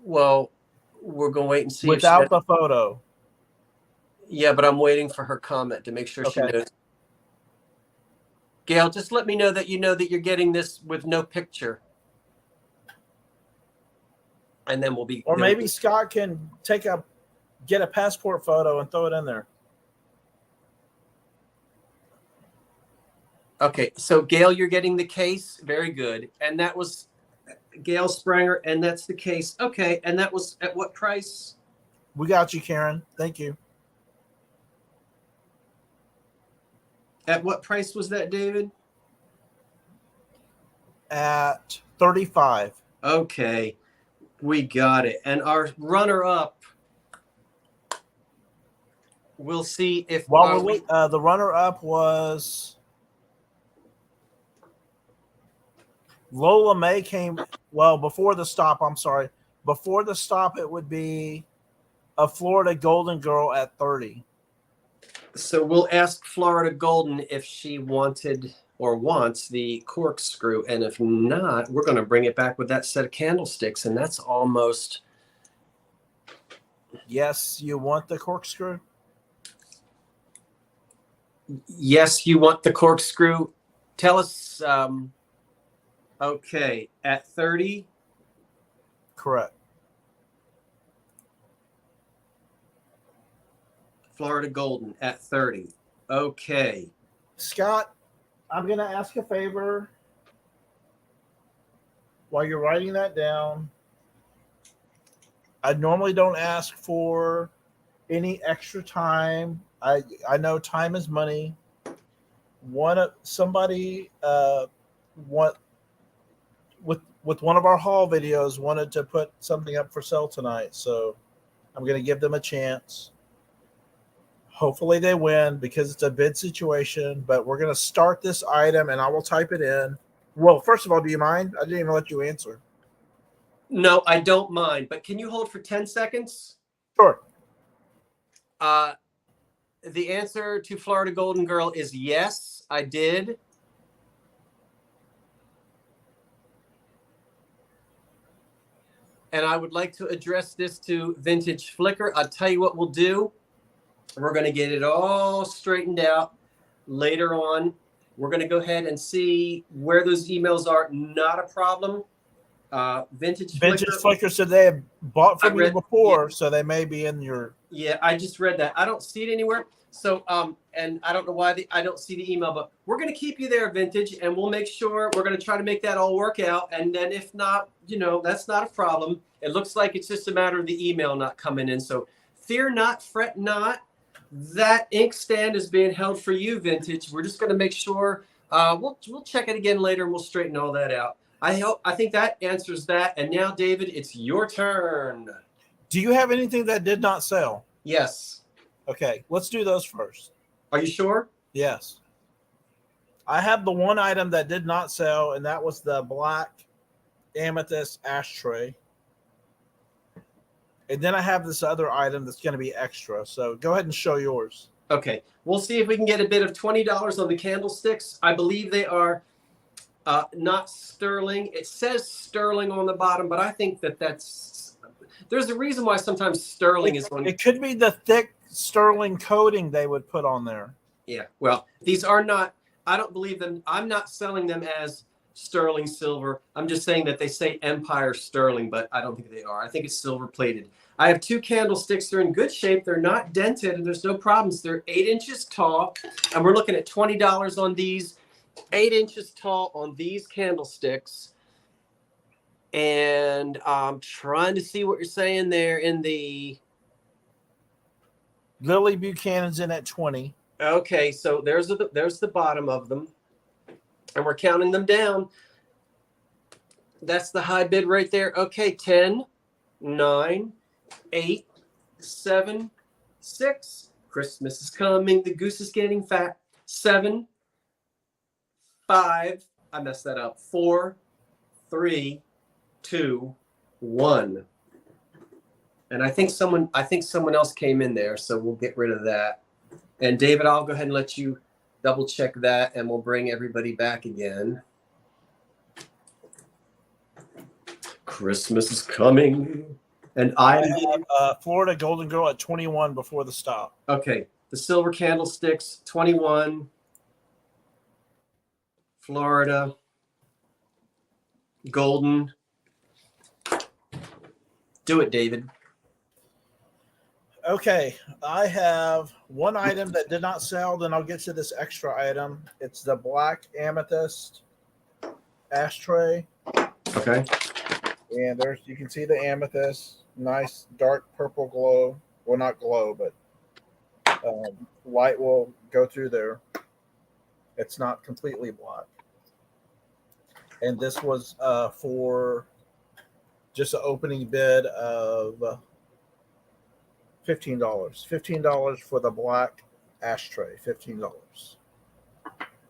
Well, we're going to wait and see. Without the photo. Yeah, but I'm waiting for her comment to make sure she knows. Gail, just let me know that you know that you're getting this with no picture. And then we'll be... Or maybe Scott can get a passport photo and throw it in there. Okay, so Gail, you're getting the case. Very good. And that was Gail Springer, and that's the case. Okay, and that was at what price? We got you, Karen. Thank you. At what price was that, David? At 35. Okay, we got it. And our runner-up, we'll see if... the runner-up was... Lola May came... Well, before the stop, I'm sorry. Before the stop, it would be a Florida Golden Girl at 30. So we'll ask Florida Golden if she wanted or wants the corkscrew. And if not, we're going to bring it back with that set of candlesticks. And that's almost... Yes, you want the corkscrew? Yes, you want the corkscrew. Tell us... okay, at 30? Correct. Florida Golden at 30. Okay. Scott, I'm going to ask a favor. While you're writing that down, I normally don't ask for any extra time. I know time is money. Somebody with one of our haul videos wanted to put something up for sale tonight, so I'm going to give them a chance. Hopefully they win because it's a bid situation, but we're going to start this item and I will type it in. Well, first of all, do you mind? I didn't even let you answer. No, I don't mind, but can you hold for 10 seconds? Sure. The answer to Florida Golden Girl is yes, I did. And I would like to address this to Vintage Flicker. I'll tell you what we'll do. We're going to get it all straightened out later on. We're going to go ahead and see where those emails are. Not a problem. Vintage Vintage Flicker. Flicker said they had bought from I you read- before, so they may be in your. Yeah, I just read that. I don't see it anywhere. So, and I don't know why I don't see the email, but we're going to keep you there, Vintage, and we'll make sure we're going to try to make that all work out. And then if not, that's not a problem. It looks like it's just a matter of the email not coming in. So fear not, fret not. That inkstand is being held for you, Vintage. We're just going to make sure. We'll check it again later, and we'll straighten all that out. I think that answers that. And now, David, it's your turn. Do you have anything that did not sell? Yes. Okay, let's do those first. Are you sure? Yes. I have the one item that did not sell, and that was the black amethyst ashtray. And then I have this other item that's going to be extra. So go ahead and show yours. Okay. We'll see if we can get a bid of $20 on the candlesticks. I believe they are not sterling. It says sterling on the bottom, but I think there's a reason why sometimes sterling is on. It could be the thick sterling coating they would put on there. Yeah. Well, these are not, I don't believe them. I'm not selling them as sterling silver. I'm just saying that they say Empire sterling, but I don't think they are. I think it's silver plated. I have 2 candlesticks. They're in good shape. They're not dented, and there's no problems. They're 8 inches tall, and we're looking at $20 on these. 8 inches tall on these candlesticks. And I'm trying to see what you're saying there in the. Lily Buchanan's in at 20. Okay, so there's the bottom of them, and we're counting them down. That's the high bid right there. Okay, 10, 9, 8, 7, 6. Christmas is coming. The goose is getting fat. 7, 5. I messed that up. 4, 3, 2, 1. And I think someone else came in there, so we'll get rid of that. And David, I'll go ahead and let you double check that, and we'll bring everybody back again. Christmas is coming, and I have Florida Golden Girl at 21 before the stop. Okay, the silver candlesticks, 21. Florida Golden. Do it, David. Okay, I have one item that did not sell. Then I'll get to this extra item. It's the black amethyst ashtray. Okay. And there's, you can see the amethyst, nice dark purple glow. Well, not glow, but light will go through there. It's not completely black. And this was for just an opening bid of $15. $15 for the black ashtray. $15.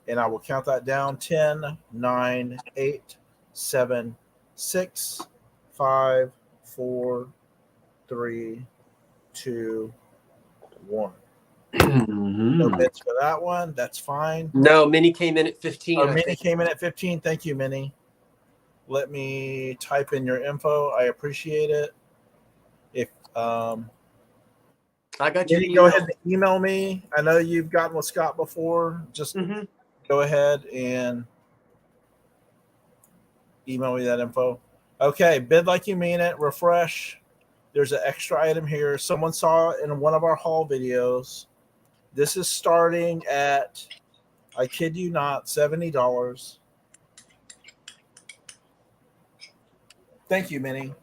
And I will count that down. 10, 9, 8, 7, 6, 5, 4, 3, 2, 1. No bids for that one. That's fine. No, Minnie came in at 15. Oh, Minnie came in at 15. Thank you, Minnie. Let me type in your info. I appreciate it. If I got your Minnie, email. go ahead and email me. I know you've gotten with Scott before. Just go ahead and email me that info. Okay, bid like you mean it. Refresh. There's an extra item here. Someone saw it in one of our haul videos. This is starting at, I kid you not, $70. Thank you, Minnie.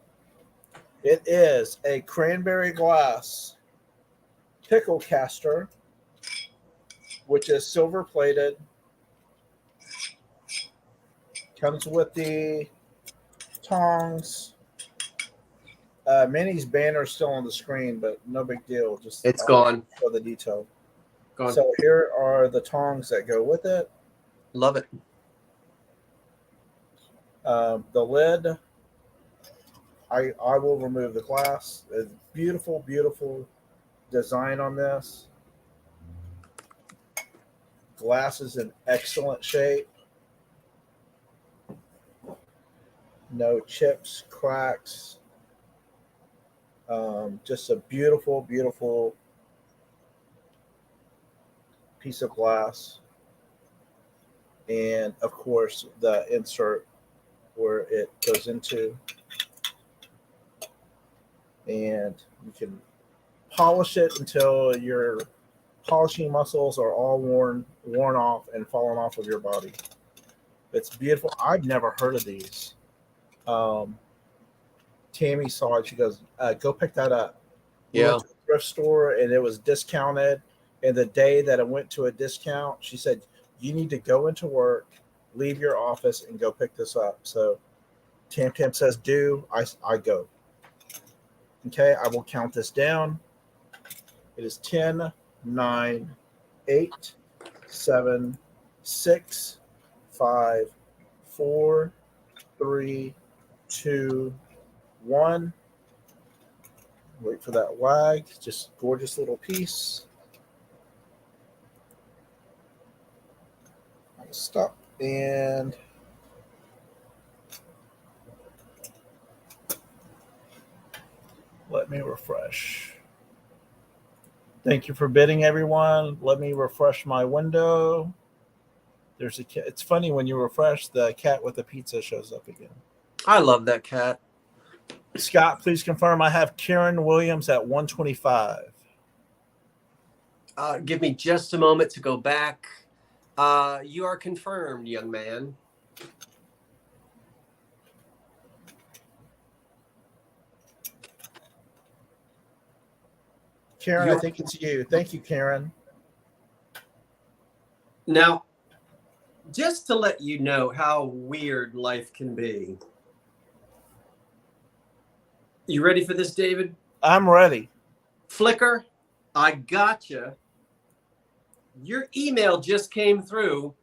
It is a cranberry glass pickle caster, which is silver plated. Comes with the tongs. Minnie's banner is still on the screen, but no big deal. Just It's gone. For the detail. Gone. So here are the tongs that go with it. Love it. The lid, I will remove the glass. It's beautiful, beautiful design on this. Glass is in excellent shape. No chips, cracks. Just a beautiful, beautiful piece of glass. And of course, the insert where it goes into, and you can polish it until your polishing muscles are all worn off and fallen off of your body. It's beautiful. I've never heard of these. Tammy saw it. She goes, go pick that up. We went to a thrift store and it was discounted. And the day that it went to a discount, she said, you need to go into work, leave your office, and go pick this up. So Tam says, I go. Okay, I will count this down. It is 10, 9, 8, 7, 6, 5, 4, 3, 2, 1. Wait for that wag. Just gorgeous little piece. I'll stop and let me refresh. Thank you for bidding, everyone. Let me refresh my window. There's a cat. It's funny when you refresh, the cat with the pizza shows up again. I love that cat. Scott, please confirm I have Karen Williams at 125. Give me just a moment to go back. You are confirmed, young man. Karen, I think it's you. Thank you, Karen. Now, just to let you know how weird life can be. You ready for this, David? I'm ready. Flickr, I gotcha. Your email just came through.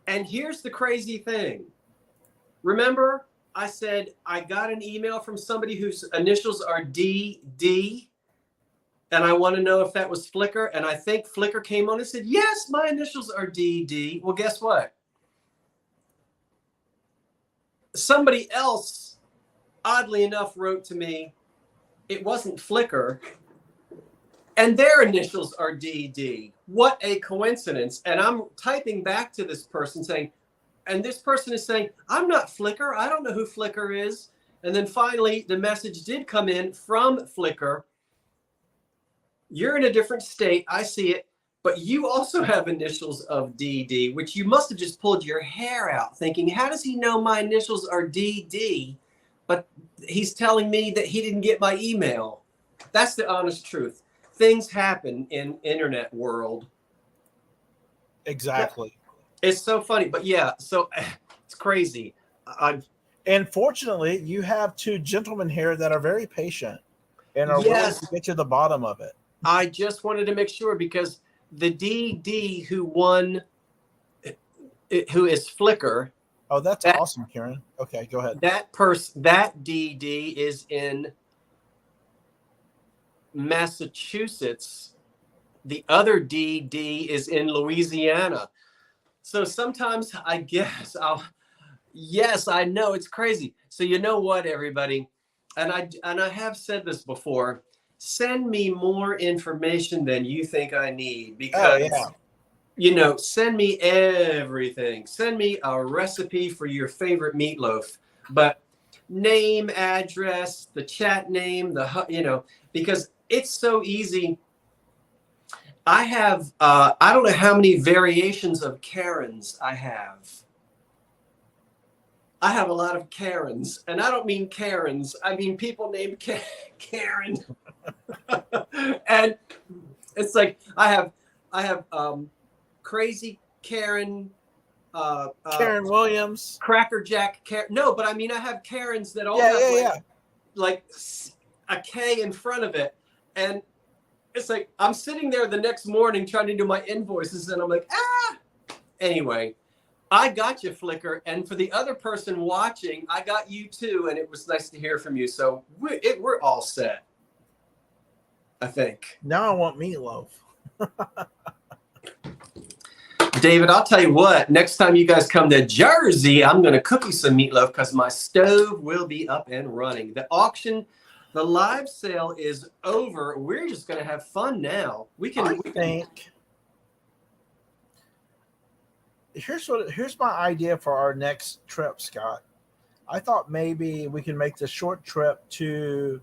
And here's the crazy thing. Remember, I said I got an email from somebody whose initials are DD. And I want to know if that was Flickr. And I think Flickr came on and said, yes, my initials are DD. Well, guess what? Somebody else, oddly enough, wrote to me, it wasn't Flickr. And their initials are DD. What a coincidence. And I'm typing back to this person saying, and this person is saying, I'm not Flickr. I don't know who Flickr is. And then finally, the message did come in from Flickr. You're in a different state. I see it. But you also have initials of DD, which you must have just pulled your hair out thinking, how does he know my initials are DD? But he's telling me that he didn't get my email. That's the honest truth. Things happen in internet world. Exactly. It's so funny. But yeah, so it's crazy. And fortunately, you have two gentlemen here that are very patient and are willing to get to the bottom of it. I just wanted to make sure because the DD who won, who is Flickr. Oh, that's awesome, Karen. Okay, go ahead. That DD is in Massachusetts. The other DD is in Louisiana. So sometimes I guess I know it's crazy. So you know what, everybody, and I have said this before. Send me more information than you think I need because, send me everything. Send me a recipe for your favorite meatloaf, but name, address, the chat name, because it's so easy. I have, I don't know how many variations of Karens I have. I have a lot of Karens, and I don't mean Karens. I mean people named Karen. And it's like I have crazy Karen, Karen Williams, Cracker Jack Karen. No, but I mean I have Karens that all have like a K in front of it, and it's like I'm sitting there the next morning trying to do my invoices, and I'm like, Anyway, I got you, Flickr, and for the other person watching, I got you too, and it was nice to hear from you. So we're all set, I think. Now I want meatloaf. David, I'll tell you what, next time you guys come to Jersey, I'm going to cook you some meatloaf because my stove will be up and running. The auction, the live sale is over. We're just going to have fun now. We think. Here's my idea for our next trip, Scott. I thought maybe we can make the short trip to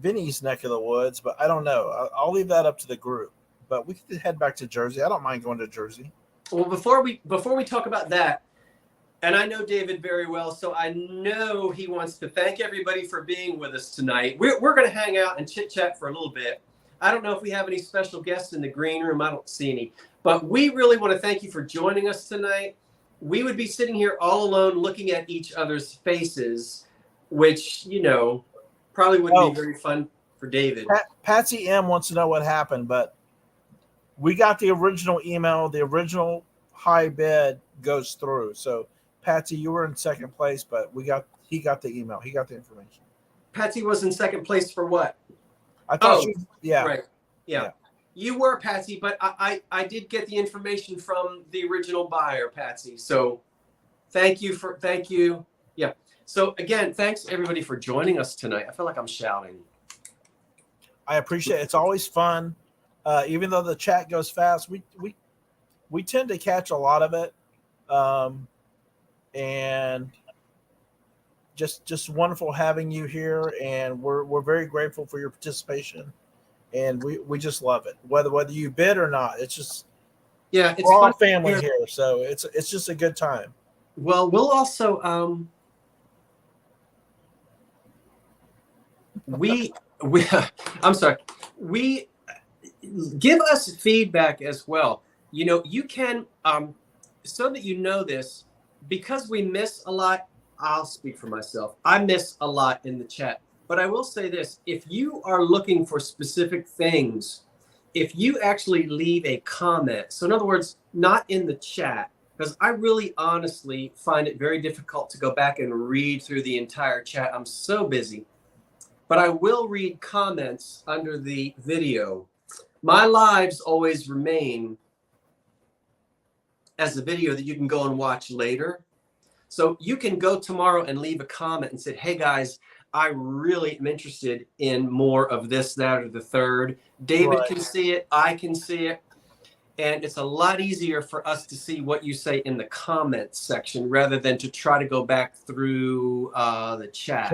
Vinny's neck of the woods, but I don't know. I'll leave that up to the group. But we could head back to Jersey. I don't mind going to Jersey. Well, before we talk about that, and I know David very well, so I know he wants to thank everybody for being with us tonight. We're going to hang out and chit chat for a little bit. I don't know if we have any special guests in the green room. I don't see any, but we really want to thank you for joining us tonight. We would be sitting here all alone looking at each other's faces, which, probably wouldn't be very fun for David. Patsy M wants to know what happened, but we got the original email. The original high bid goes through. So, Patsy, you were in second place, but he got the email. He got the information. Patsy was in second place for what? I thought yeah. Right. Yeah. You were, Patsy, but I did get the information from the original buyer, Patsy. So thank you. Yeah. So again, thanks everybody for joining us tonight. I feel like I'm shouting. I appreciate it. It's always fun. Even though the chat goes fast, we tend to catch a lot of it. And just wonderful having you here, and we're very grateful for your participation. And we just love it, whether you bid or not. It's just it's we're all fun family here, so it's just a good time. Well, we'll also I'm sorry. We give us feedback as well. You can so that you know this, because we miss a lot. I'll speak for myself. I miss a lot in the chat. But I will say this, if you are looking for specific things, if you actually leave a comment, so in other words, not in the chat, because I really honestly find it very difficult to go back and read through the entire chat. I'm so busy. But I will read comments under the video. My lives always remain as a video that you can go and watch later. So you can go tomorrow and leave a comment and say, hey guys, I really am interested in more of this, that, or the third. David can see it. I can see it. And it's a lot easier for us to see what you say in the comments section rather than to try to go back through the chat.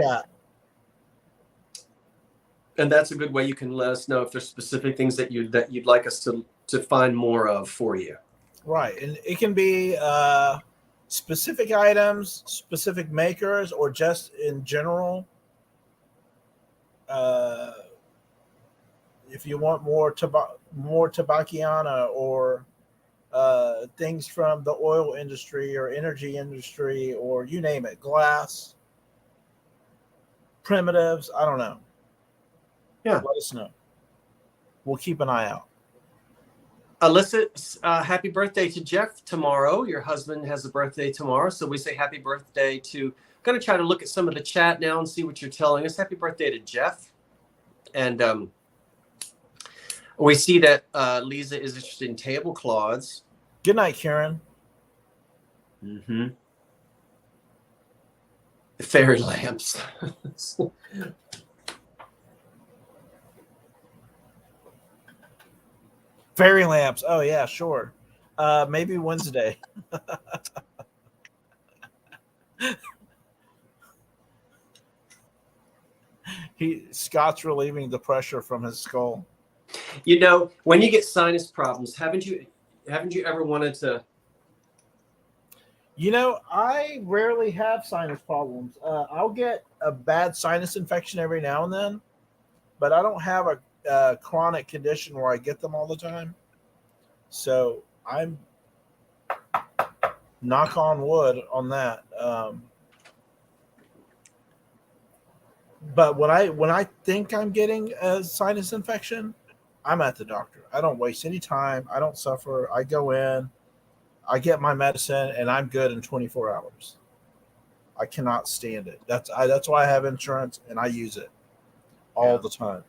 And that's a good way you can let us know if there's specific things that you'd like us to find more of for you. Right. And it can be specific items, specific makers, or just in general. If you want more Tabacchiana or things from the oil industry or energy industry, or you name it, glass, primitives, I don't know. Yeah. Let us know. We'll keep an eye out. Alyssa, happy birthday to Jeff tomorrow. Your husband has a birthday tomorrow. So we say happy birthday to, going to try to look at some of the chat now and see what you're telling us. Happy birthday to Jeff. And we see that Lisa is interested in tablecloths. Good night, Karen. Mm-hmm. Fairy lamps. Fairy lamps. Oh, yeah, sure. Maybe Wednesday. Scott's relieving the pressure from his skull. When you get sinus problems, haven't you ever wanted to? I rarely have sinus problems. I'll get a bad sinus infection every now and then, but I don't have a chronic condition where I get them all the time. So I'm knock on wood on that. But when I think I'm getting a sinus infection, I'm at the doctor. I don't waste any time. I don't suffer. I go in, I get my medicine, and I'm good in 24 hours. I cannot stand it. That's why I have insurance, and I use it all the time.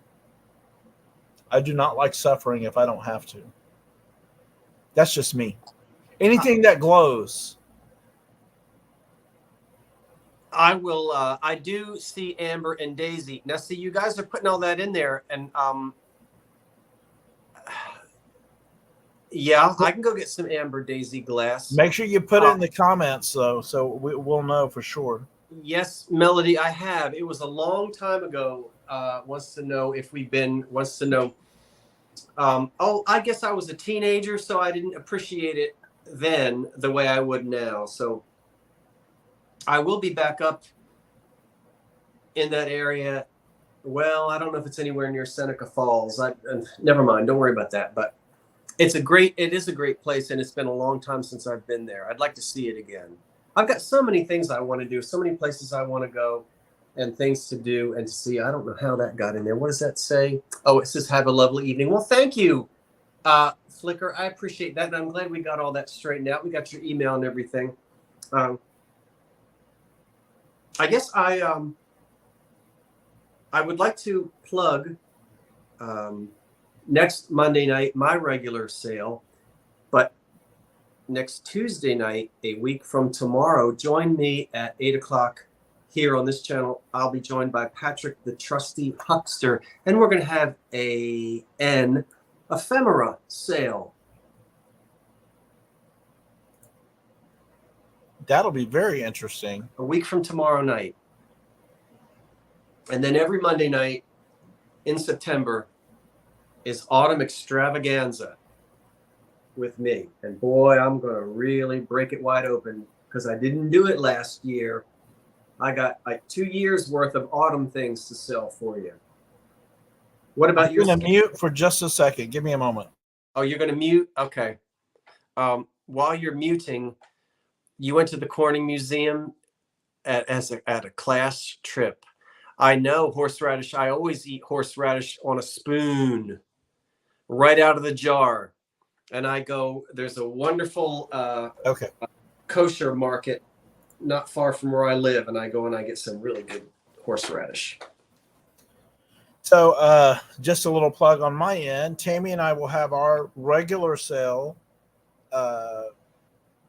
I do not like suffering if I don't have to. That's just me. Anything that glows. I will. I do see Amber and Daisy. Now, see, you guys are putting all that in there, and yeah, I can go get some Amber Daisy glass. Make sure you put it in the comments, though, so we'll know for sure. Yes, Melody, I have. It was a long time ago. Wants to know if we've been. Wants to know. I guess I was a teenager, so I didn't appreciate it then the way I would now. So I will be back up in that area. Well, I don't know if it's anywhere near Seneca Falls. Never mind. Don't worry about that. But it is a great place, and it's been a long time since I've been there. I'd like to see it again. I've got so many things I want to do, so many places I want to go, and things to do and to see. I don't know how that got in there. What does that say? Oh, it says have a lovely evening. Well, thank you, Flicker. I appreciate that, and I'm glad we got all that straightened out. We got your email and everything. I guess I would like to plug next Monday night my regular sale, but next Tuesday night, a week from tomorrow, join me at 8 o'clock here on this channel. I'll be joined by Patrick, the trusty huckster, and we're going to have an ephemera sale. That'll be very interesting. A week from tomorrow night. And then every Monday night in September is Autumn Extravaganza with me. And boy, I'm going to really break it wide open because I didn't do it last year. I got like 2 years worth of autumn things to sell for you. What about you? I'm going to mute for just a second. Give me a moment. Oh, you're going to mute? Okay. While you're muting, you went to the Corning Museum at a class trip. I know horseradish. I always eat horseradish on a spoon right out of the jar. And I go, there's a wonderful kosher market not far from where I live. And I go and I get some really good horseradish. So just a little plug on my end. Tammy and I will have our regular sale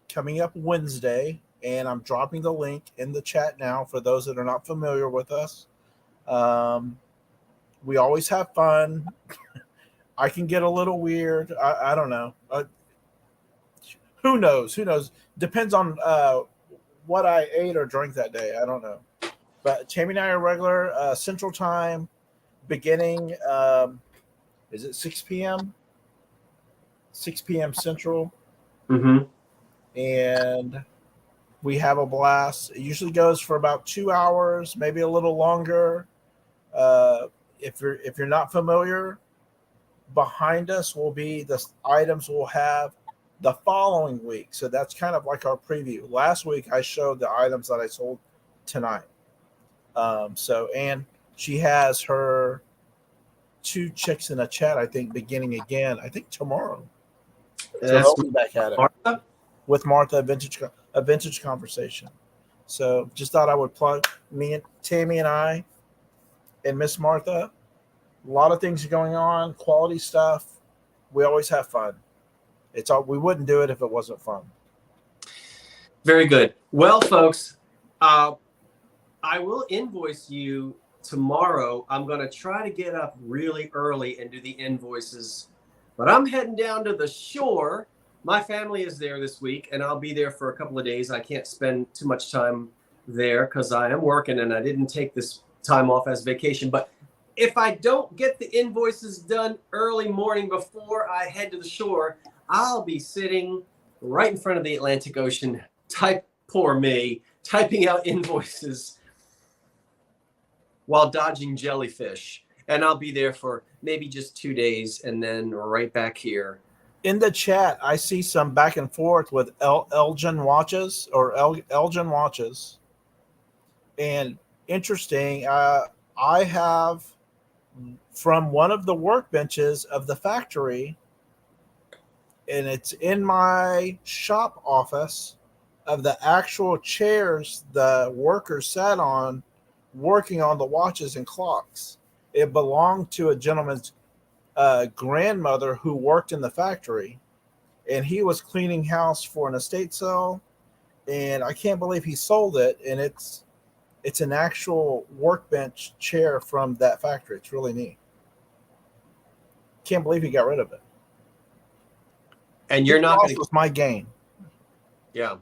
coming up Wednesday. And I'm dropping the link in the chat now for those that are not familiar with us. We always have fun. I can get a little weird. I don't know. Who knows? Depends on what I ate or drank that day. I don't know. But Tammy and I are regular Central Time, beginning, is it 6 p.m.? 6 p.m. Central. Mm-hmm. And we have a blast. It usually goes for about 2 hours, maybe a little longer. If you're not familiar, behind us will be the items we'll have the following week. So that's kind of like our preview. Last week I showed the items that I sold tonight. And she has her 2 chicks in a chat, I think, beginning again, I think tomorrow. So I'll be back at it. Martha? With Martha, a vintage conversation. So just thought I would plug me and Tammy and I and Miss Martha. A lot of things going on, quality stuff. We always have fun. We wouldn't do it if it wasn't fun. Very good. Well, folks, I will invoice you tomorrow. I'm going to try to get up really early and do the invoices, but I'm heading down to the shore. My family is there this week, and I'll be there for a couple of days. I can't spend too much time there because I am working, and I didn't take this time off as vacation. But if I don't get the invoices done early morning before I head to the shore, I'll be sitting right in front of the Atlantic Ocean, poor me, typing out invoices while dodging jellyfish. And I'll be there for maybe just 2 days and then right back here. In the chat, I see some back and forth with Elgin watches or Elgin watches. And interesting, I have from one of the workbenches of the factory, and it's in my shop office, of the actual chairs the workers sat on working on the watches and clocks. It belonged to a gentleman's grandmother who worked in the factory, and he was cleaning house for an estate sale, and I can't believe he sold it. And it's an actual workbench chair from that factory. It's really neat. Can't believe he got rid of it. And you're not going to my gain. Yeah.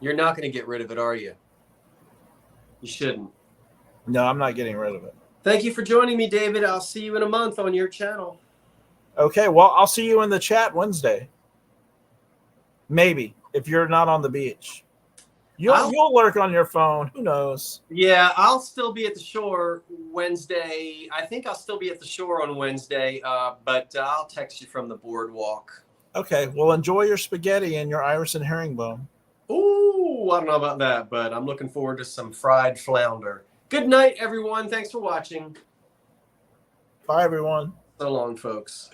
You're not going to get rid of it, are you? You shouldn't. No, I'm not getting rid of it. Thank you for joining me, David. I'll see you in a month on your channel. Okay, well, I'll see you in the chat Wednesday. Maybe, if you're not on the beach. You'll lurk on your phone. Who knows? Yeah, I'll still be at the shore Wednesday. I think I'll still be at the shore on Wednesday, but I'll text you from the boardwalk. Okay, well, enjoy your spaghetti and your iris and herringbone. Ooh, I don't know about that, but I'm looking forward to some fried flounder. Good night, everyone. Thanks for watching. Bye, everyone. So long, folks.